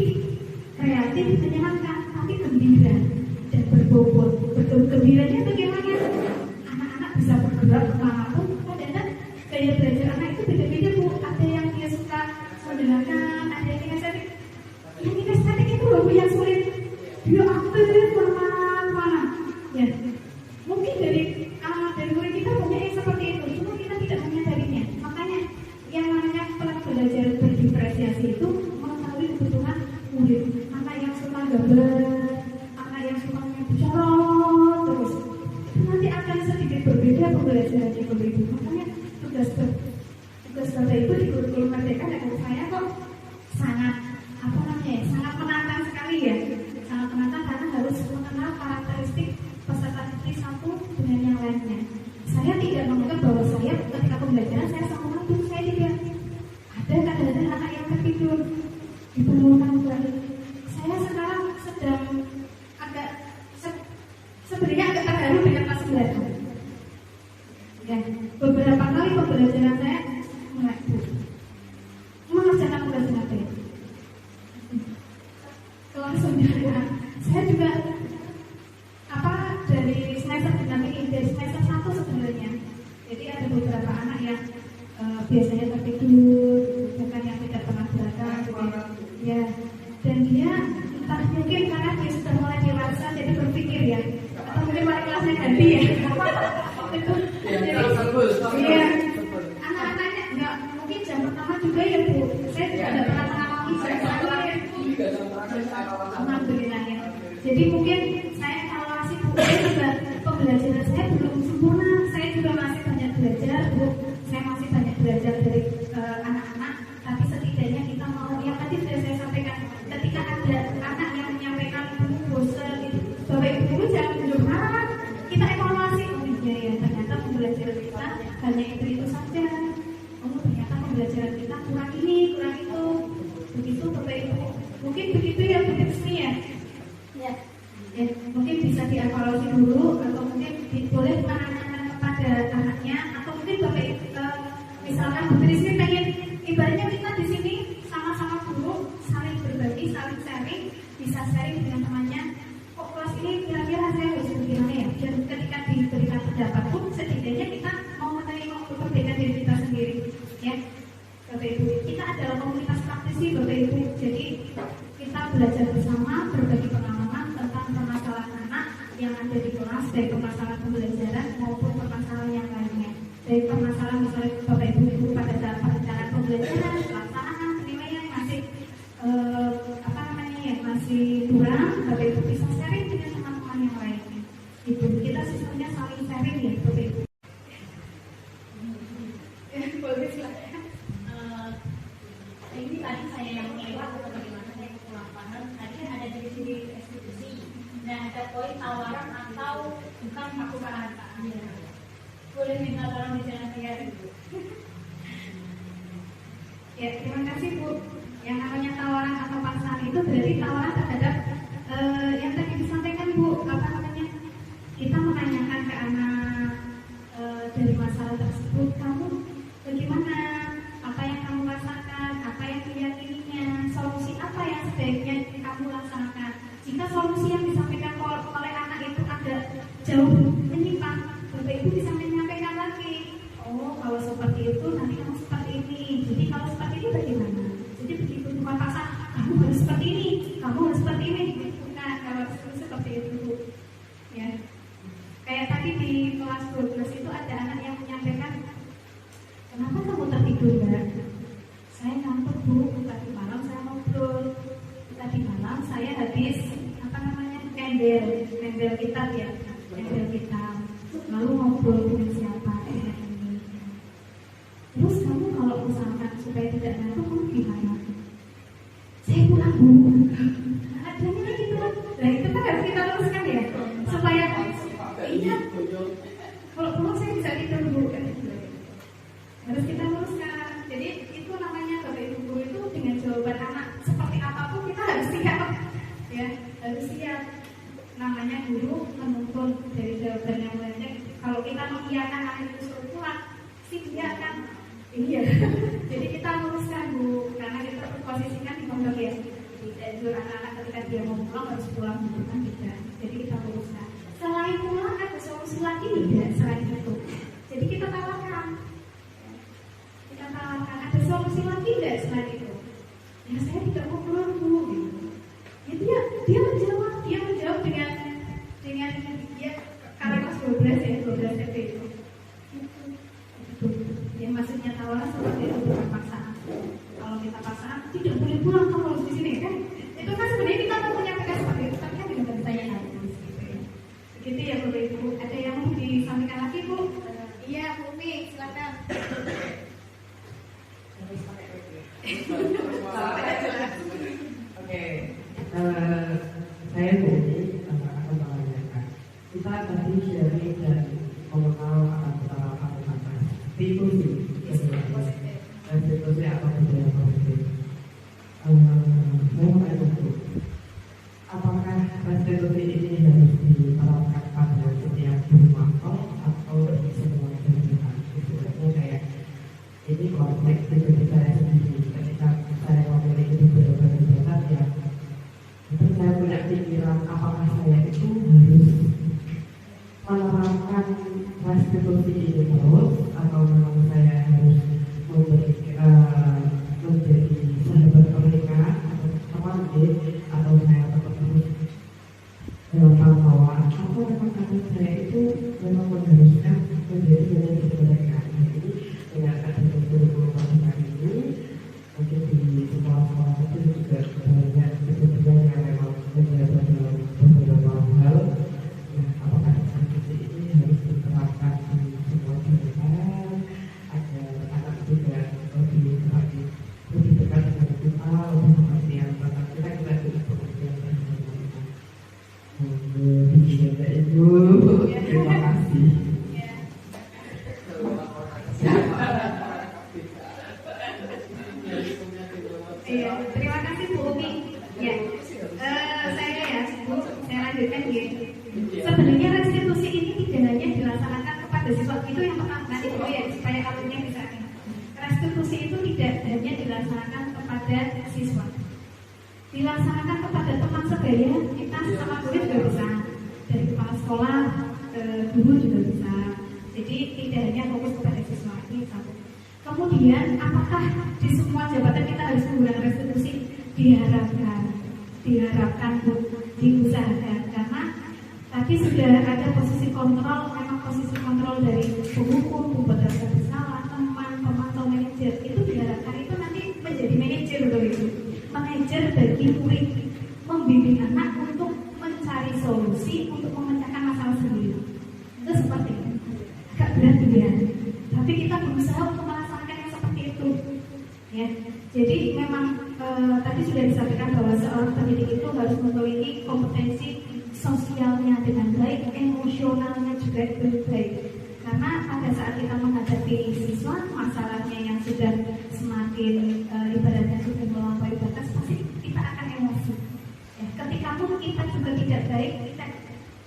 A: kreatif, menyenangkan, tapi gembira dan berbobot. Gembiranya bagaimana? Anak-anak bisa bergerak kemanapun. Kadang-kadang gaya belajar anak itu beda-beda Bu. Ada yang dia suka mendengarkan, ada yang kinestetik. Yang kinestetik itu loh yang sulit. Dia aktif kemana-mana. Ya, mungkin dari murid kita banyak yang seperti itu. Cuma kita tidak menyadarinya. Makanya yang namanya belajar berdiferensiasi itu mengetahui kebutuhan murid. Anak yang suka gambar, yang semuanya bicara terus, itu nanti akan sedikit berbeda pembelajarannya Bapak Ibu. Makanya tugas Bapak Ibu di kurikulum Merdeka dan saya kok sangat sangat menantang sekali ya, sangat menantang karena harus mengenal karakteristik peserta didik satu dengan yang lainnya. Saya tidak menganggap bahwa saya ketika pembelajaran saya sama itu, saya tidak. Ada kadang-kadang anak yang tertidur dibangunkan balik. Saya sekarang sedang sebenarnya agak terharu dengan kelas 9. Ya, beberapa kali pembelajaran saya mengerjakan tugas materi. Kelas 9, saya juga dari semester dari semester 1 sebenarnya. Jadi ada beberapa anak yang biasanya tertidur
D: banget.
A: Ya, dan dia entah mungkin karena dia sudah mulai dewasa jadi berpikir ya, atau mungkin wali kelasnya ganti ya. Itu
D: Ya,
A: jadi
D: sebel.
A: iya, anak-anaknya nggak mungkin jam pertama juga ya Bu. Saya juga tidak pernah mengalami jam terakhir.
D: Juga jam terakhir saya kawasan.
A: Alhamdulillah ya. Jadi mungkin saya evaluasi Bu, saya juga pembelajaran saya belum sempurna. Saya juga masih banyak belajar Bu. Saya masih banyak belajar dari anak-anak. Tapi setidaknya kita mau yang tadi sudah saya sampaikan. Ketika ada anak yang menyampaikan ibu bosan itu, Bapak Ibu dulu jangan tunjuk marah. Kita evaluasi, oh iya ya ternyata pembelajaran kita hanya itu saja. Oh ternyata pembelajaran kita kurang ini, kurang itu. Begitu Bapak Ibu. Mungkin begitu ya Bu Desmi ya. Ya, mungkin bisa dievaluasi dulu atau mungkin boleh menanyakan kepada anaknya atau mungkin Bapak Ibu misalkan Bu Desmi pengen ibaratnya kita di sini sama-sama guru saling berbagi, saling sharing, bisa sharing dengan temannya. Kok kelas ini kira-kira saya harus bagaimana ya? Dan ketika diberikan pendapat pun setidaknya kita mau menerima perbedaan diri kita sendiri, ya. Bapak Ibu, kita adalah komunitas praktisi Bapak Ibu, jadi kita belajar bersama, berbagi pengalaman tentang permasalahan anak yang ada di kelas, dari permasalahan pembelajaran maupun permasalahan yang lainnya. Dari permasalahan misalnya Bapak Ibu Ibu pada saat perencanaan pembelajaran, pelaksanaan, penilaian masih masih kurang, Bapak Ibu bisa sharing dengan teman-teman yang lain. Itu kita sistemnya saling sharing ya Bapak Ibu. Boleh silakan.
H: Ini tadi saya yang lewat atau bagaimana saya kurang paham. Tadi kan ada ciri-ciri restitusi. Nah, ada poin tawaran atau bukan paksaan. Boleh minta tolong dijelaskan saya dulu.
A: Ya, terima kasih Bu. Yang namanya tawaran atau paksaan itu berarti tawaran terhadap yang tadi disampaikan Bu, apa namanya? Kita menanyakan ke anak dari masalah tersebut, kamu bagaimana? Apa yang kamu rasakan? Apa yang diyakininya? Solusi apa yang sebaiknya kamu laksanakan? Jika solusi yang disampaikan oleh anak itu ada jauh menyimpang, Bapak Ibu bisa menyampaikan lagi. Oh, kalau seperti itu nanti kamu seperti ini. Jadi kalau seperti ini bagaimana? Jadi begitu bukan paksa, kamu harus seperti ini, kamu harus seperti ini. Nah, kalau seperti itu, ya. Kayak tadi di kelas 12 itu ada anak yang menyampaikan, kenapa kamu tertidur Mbak? Saya ngantuk Bu, tadi malam saya ngobrol, tadi malam saya habis embel kitab ya, embel kitab. Lalu ngobrol dengan siapa? Ini. Terus kamu kalau misalkan supaya tidak ngantuk kamu gimana? Saya pulang Bu. Adanya gitu. Nah itu kan harus kita teruskan ya, supaya iya. Kalau pulang saya bisa tidur Bu. Harus kita teruskan. Jadi itu namanya Bapak Ibu guru itu dengan jawaban anak seperti apapun kita harus siap, ya harus siap. Namanya guru menuntun dari jawaban yang lainnya. Kalau kita mengiyakan anak itu suruh pulang, sih dia kan iya. Jadi kita luruskan Bu, karena kita posisikan di pondok ya. Tidak jujur anak-anak ketika dia mau pulang harus pulang bukan tidak. Jadi kita luruskan. Selain pulang ada solusi lagi tidak selain itu. Jadi kita tawarkan. Ada solusi lagi tidak selain itu? Ya saya tidak mau pulang Bu. Gitu. Ya dia menjawab dengan dia karena kelas 12 ya 12 SMP itu. Ya maksudnya tawaran seperti itu bukan paksaan. Kalau kita paksaan tidak boleh pulang kamu harus di sini kan? Itu kan sebenarnya kita mau menyampaikan seperti itu, tapi kan tidak saya harus gitu ya. Begitu ya Bapak Ibu. Ada yang mau disampaikan lagi Bu? Iya Bu Mi, silakan.
C: Oke, saya Budi akan menanyakan. Kita tadi sharing dan mengenal antara kata-kata restitusi atau budaya positif. Saya mau tanya dulu, apakah restitusi ini harus diterapkan pada setiap rumah atau di semua kehidupan? Istilahnya kayak ini konteks pribadi saya sendiri. Ketika saya memiliki beberapa kegiatan ya, itu saya punya pikiran apakah saya itu harus menerapkan restitusi ini terus atau memang saya harus menjadi sahabat mereka memang mengharuskan menjadi manajer mereka. Jadi dengan adanya kurikulum masing ini, mungkin di sekolah-sekolah itu juga banyak kebutuhan yang memang menjabat dalam beberapa hal. Nah, apakah diskusi ini harus diterapkan di semua jurusan agar anak juga lebih dekat dengan kita, lebih mengerti yang tentang kita juga pengertian terhadap kita. Ibu, terima kasih.
A: Iya, terima kasih Bu Umi. Ya, saya Bu, saya lanjutkan ya. Sebenarnya restitusi ini tidak hanya dilaksanakan kepada siswa, itu yang pertama nanti Bu ya, supaya alurnya bisa. Restitusi itu tidak hanya dilaksanakan kepada siswa, dilaksanakan kepada teman sebaya, kita sama guru juga bisa, dari kepala sekolah, guru juga bisa. Jadi tidak hanya fokus kepada siswa, ini satu. Kemudian, apakah di semua jabatan kita harus menggunakan restitusi? Diharapkan, diusahakan, karena tadi sudah ada posisi kontrol, memang posisi kontrol dari penghukum, pembuat rasa bersalah, teman, pemantau, manajer, itu diharapkan itu nanti menjadi manajer begitu. Manajer bagi murid, membimbing anak untuk mencari solusi untuk memecahkan masalah sendiri. Itu seperti itu. Agak berat ya. Tapi kita berusaha untuk melaksanakan yang seperti itu. Ya. Jadi memang tadi sudah disampaikan bahwa seorang pendidik itu harus memiliki kompetensi sosialnya dengan baik, emosionalnya juga dengan baik. Karena pada saat kita menghadapi siswa, masalahnya yang sudah semakin ibaratnya sudah melampaui batas, pasti kita akan emosi. Ya, ketika pun kita juga tidak baik, kita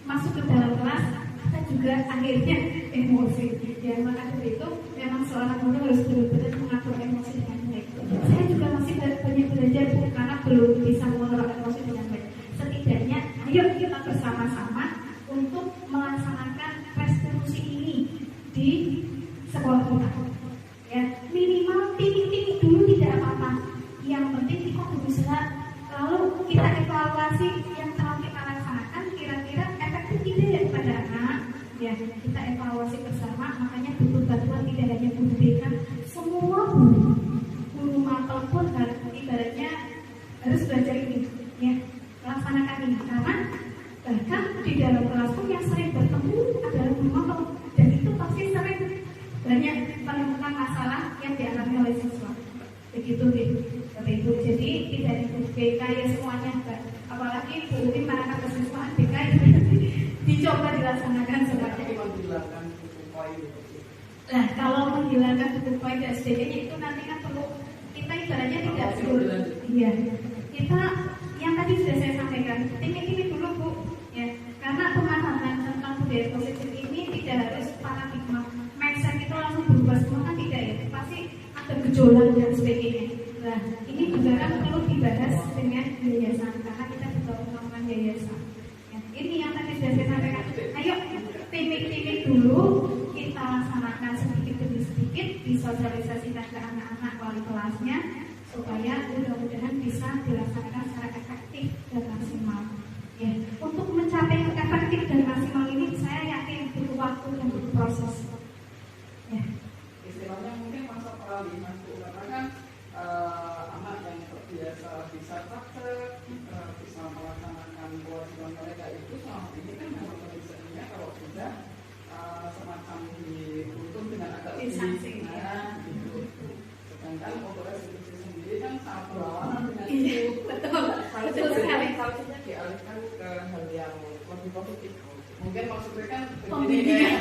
A: masuk ke dalam kelas, kita juga akhirnya emosi. Ya, maka dari itu memang seorang guru harus benar-benar mengatur emosi dengan baik. Saya juga masih banyak belajar karena belum bisa mengelola emosi dengan baik. Setidaknya, ayo kita bersama-sama untuk melaksanakan restitusi ini di sekolah kita. Ya, minimal timing-timing dulu tidak apa-apa. Yang penting kita berusaha. Lalu kita evaluasi yang telah kita laksanakan, kira-kira efektif tidak ya kepada anak. Ya, kita evaluasi bersama. Makanya butuh bantuan tidak hanya guru BK, semua guru mapel pun ibaratnya harus belajar ini. Ya, laksanakan ini karena bahkan di dalam kelas pun yang sering bertemu adalah guru mapel, dan itu pasti sering banyak menemukan masalah yang dialami oleh siswa. Begitu Ibu. Jadi tidak di BK ya semuanya, apalagi Bu Umi mana kesiswaan BK dicoba dilaksanakan seperti itu. Nah, kalau menghilangkan buku poin dan sebagainya itu nanti kan perlu kita ibaratnya tidak perlu. Iya, kita yang tadi sudah saya sampaikan, timing dulu Bu, ya, karena pemahaman tentang budaya positif ini tidak harus paradigma mindset itu langsung berubah semua kan tidak ya, pasti ada gejolak dan sebagainya. Nah, ini juga kan perlu dibahas dengan yayasan karena kita juga melakukan yayasan. Ya, ini yang tadi sudah saya sampaikan. Ayo timing dulu kita laksanakan sedikit demi sedikit, disosialisasikan ke anak-anak wali kelasnya supaya mudah-mudahan bisa dilaksanakan secara efektif dan maksimal. Ya, untuk mencapai efektif dan maksimal ini saya yakin butuh waktu dan butuh proses. Ya.
D: Istilahnya mungkin masa peralihan itu karena kan anak yang terbiasa bisa praktek, bisa melaksanakan kewajiban mereka itu selama ini kan memang kondisinya kalau sudah semacam dituntut dengan agak lebih gitu. Sedangkan untuk restitusi sendiri kan sangat berlawanan dengan itu.
A: Betul sekali.
D: Harusnya dialihkan ke hal yang lebih positif. Mungkin maksudnya kan begini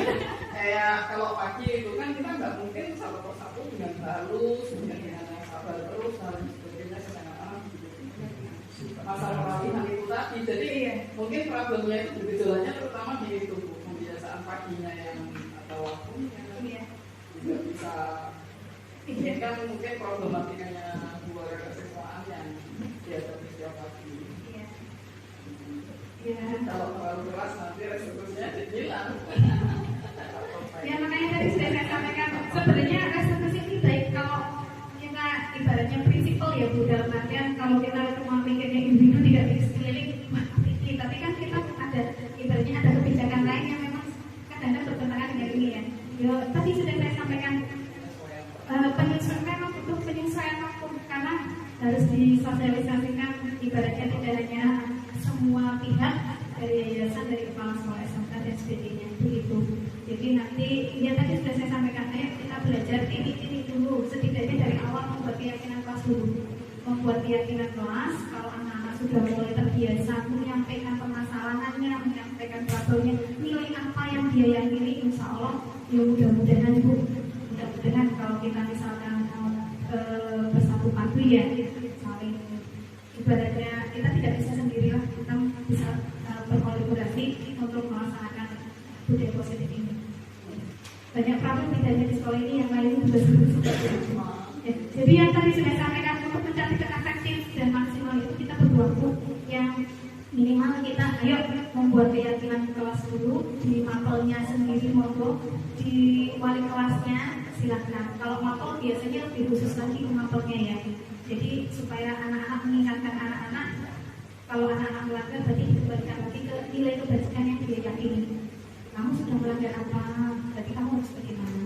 D: kayak kalau pagi itu kan kita nggak mungkin satu persatu dengan halus, dengan yang sabar terus dan sebagainya sedangkan masalah peralihan itu tadi. Jadi mungkin problemnya itu bergejolaknya terutama di itu kebiasaan paginya yang atau waktunya tidak bisa. Ini kan mungkin problematikanya dua kesiswaan yang biasa setiap pagi.
A: Ya.
D: Kalau terlalu keras nanti restitusinya hilang.
A: Ya makanya tadi sudah saya sampaikan sebenarnya restitusi ini baik kalau kita ibaratnya prinsipal ya Bu, dalam artian kalau kita cuma mikirnya individu tidak sekeliling tapi kan kita ada ibaratnya ada kebijakan lain yang memang kadang-kadang penyesuaian memang butuh penyesuaian waktu karena harus disosialisasikan, ibaratnya tidak hanya semua pihak dari yayasan, dari kepala sekolah SMK dan sebagainya begitu. Jadi nanti ya tadi sudah saya sampaikan, ayo kita belajar ini dulu, setidaknya dari awal membuat keyakinan kelas dulu, membuat keyakinan kelas. Kalau anak-anak sudah mulai terbiasa menyampaikan permasalahannya, menyampaikan problemnya, nilai apa yang dia yakini, insya Allah ya mudah-mudahan Bu, mudah-mudahan kalau kita misalkan bersatu padu ya, saling ibaratnya kita tidak bisa sendirilah, kita bisa berkolaborasi untuk melaksanakan budaya positif ini. Banyak problem tidak hanya di sekolah ini, yang lain juga seperti itu. Ya, jadi yang tadi sudah sampaikan, untuk mencapai efektif dan maksimal itu kita butuh waktu yang minimal kita ayo membuat keyakinan kelas dulu, di mapelnya sendiri monggo, di wali kelasnya silakan. Kalau mapel biasanya lebih khusus lagi mapelnya ya. Jadi supaya anak-anak mengingatkan anak-anak, kalau anak-anak melanggar berarti dikembalikan lagi ke nilai kebajikan yang dia yakini. Kamu sudah melanggar apa? Berarti kamu harus bagaimana?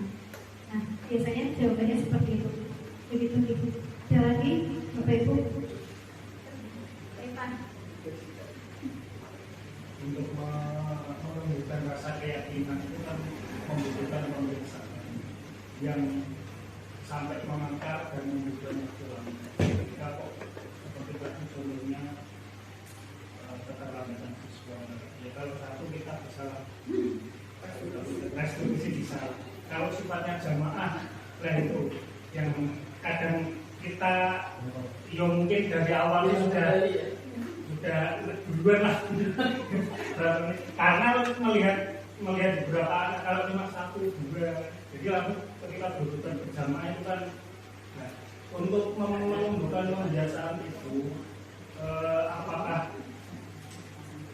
A: Nah, biasanya jawabannya seperti itu. Begitu gitu. Ada lagi, Bapak Ibu?
I: Untuk menumbuhkan rasa keyakinan itu kan membutuhkan pemeriksaan yang sampai mengangkat dan membutuhkan pulang. Ketika kok seperti tadi contohnya keterlambatan siswa, ya kalau satu kita bisa restitusi bisa. Kalau sifatnya jamaah, lah itu yang kadang kita ya mungkin dari awal sudah duluan lah karena melihat beberapa anak, kalau cuma satu dua, jadi lalu ketika berbuka berjamaah itu kan untuk menumbuhkan kebiasaan itu apakah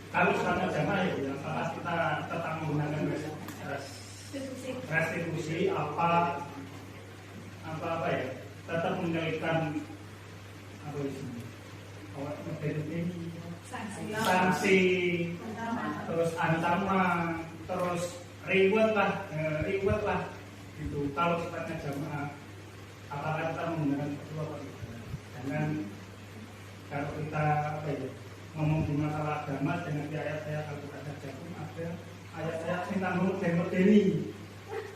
I: kalau sifatnya jamaah ya apakah kita tetap menggunakan restitusi apa ya, tetap menyelipkan apa itu sanksi, terus ancaman, terus reward lah gitu. Kalau sifatnya jamaah, apakah kita menggunakan itu apa tidak? Jangan kalau kita ngomong di masalah agama dengan ayat-ayat Al-Quran Jagung, ada ayat-ayat tentang modern-modeni.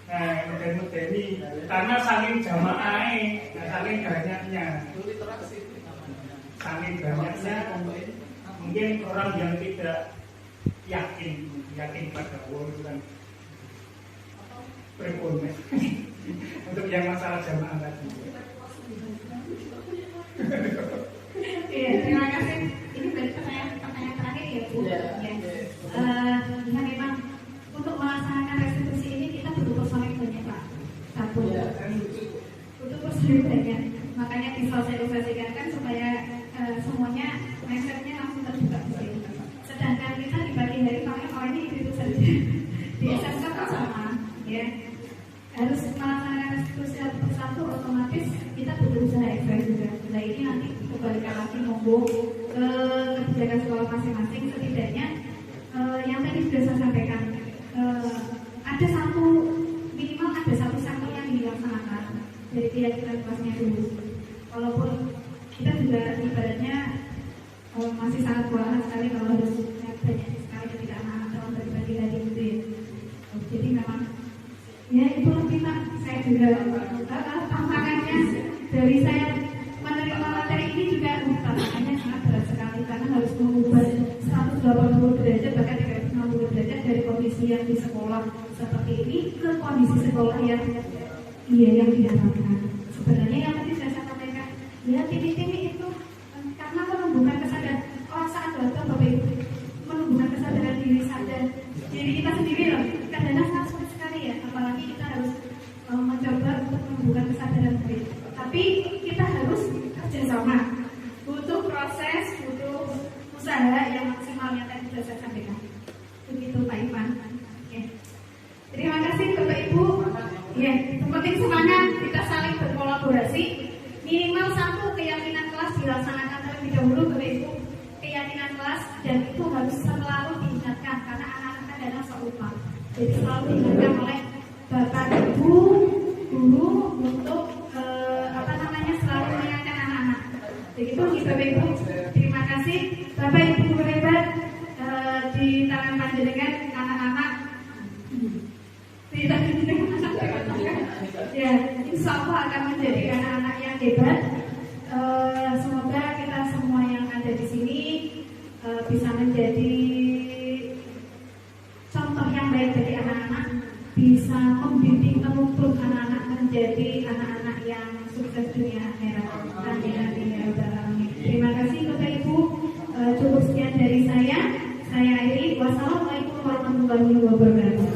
I: Modern-modeni karena saking jamaahnya, saking banyaknya. Saking banyaknya mungkin orang yang tidak yakin pada Allah itu kan prepones untuk yang masalah jamaah tadi.
A: Iya, terima kasih. Ini berarti pertanyaan terakhir ya Bu. Memang untuk melaksanakan restitusi ini kita butuh personil banyak Pak. Satu, butuh personil banyak. Makanya disosialisasikan kan supaya semuanya mindsetnya langsung terbuka di sini. Sedangkan kita di pagi hari paling orang ini itu saja di SMK kan sama, ya harus melaksanakan restitusi satu persatu, otomatis kita butuh usaha ekstra juga. Nah ini nanti kembalikan lagi monggo ke kebijakan sekolah masing-masing. Setidaknya yang tadi sudah saya sampaikan, ada minimal satu sampel yang dilaksanakan dari keyakinan kelasnya dulu. Walaupun kita juga ibaratnya masih sangat kewalahan sekali kalau harus banyak sekali ketika anak-anak dalam berbagi hari gitu ya. Jadi memang ya itu lebih Pak, saya juga tantangannya dari saya menerima materi ini juga tantangannya sangat berat sekali karena harus mengubah 180 derajat bahkan 360 derajat dari kondisi yang di sekolah seperti ini ke kondisi sekolah yang diharapkan. Sebenarnya yang tadi saya sampaikan, ya titik-titik itu karena menumbuhkan kesadaran sangat betul Bapak Ibu, menumbuhkan kesadaran diri sadar diri kita sendiri loh. Kadang-kadang sangat sulit sekali ya, apalagi kita harus mencoba untuk menumbuhkan kesadaran diri. Tapi kita harus kerjasama, butuh proses, butuh usaha yang maksimal yang tadi sudah saya sampaikan. Begitu Pak Ivan. Ya. Terima kasih Bapak Ibu. Ya, yang penting semangat, kita saling berkolaborasi. Minimal satu keyakinan kelas dilaksanakan terlebih dahulu Bapak Ibu. Keyakinan kelas dan itu harus selalu diingatkan karena anak-anak adalah lupa. Jadi selalu diingatkan oleh Bapak Ibu guru untuk Ya, insya Allah akan menjadi anak-anak yang hebat. Semoga kita semua yang ada di sini bisa menjadi contoh yang baik bagi anak-anak, bisa membimbing menuntun anak-anak menjadi anak-anak yang sukses dunia akhirat. Amin amin ya rabbal alamin. Terima kasih Bapak Ibu. Cukup sekian dari saya. Saya akhiri. Wassalamualaikum warahmatullahi wabarakatuh.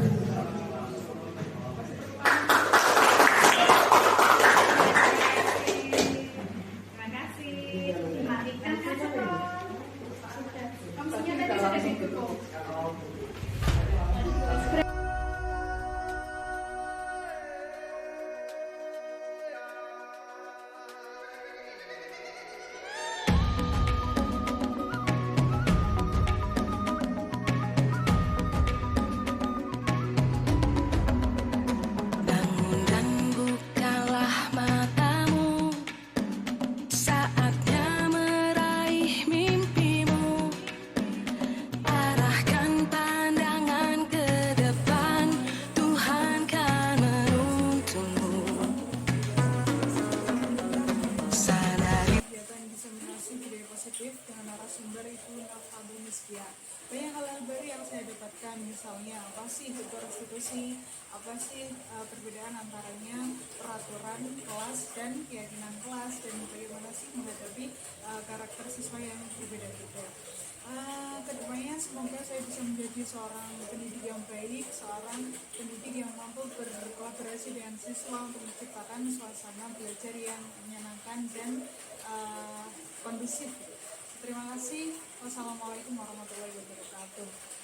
A: Terima kasih. Matikan kaca dong. Kamunya tadi sudah ditutup.
J: Bangun dan bukalah matamu, saatnya meraih mimpimu. Arahkan pandangan ke depan, Tuhan kan menuntunmu. Sadari
K: Kegiatan diseminasi budaya positif dengan narasumber itu Nafabul Miskia. Banyak hal-hal baru yang saya dapatkan, misalnya apa sih itu restitusi, apa sih perbedaan antaranya peraturan kelas dan keyakinan kelas, dan bagaimana sih menghadapi karakter siswa yang berbeda-beda. Kedepannya semoga saya bisa menjadi seorang pendidik yang baik, seorang pendidik yang mampu berkolaborasi dengan siswa untuk menciptakan suasana belajar yang menyenangkan dan kondusif. Terima kasih. Wassalamualaikum warahmatullahi wabarakatuh.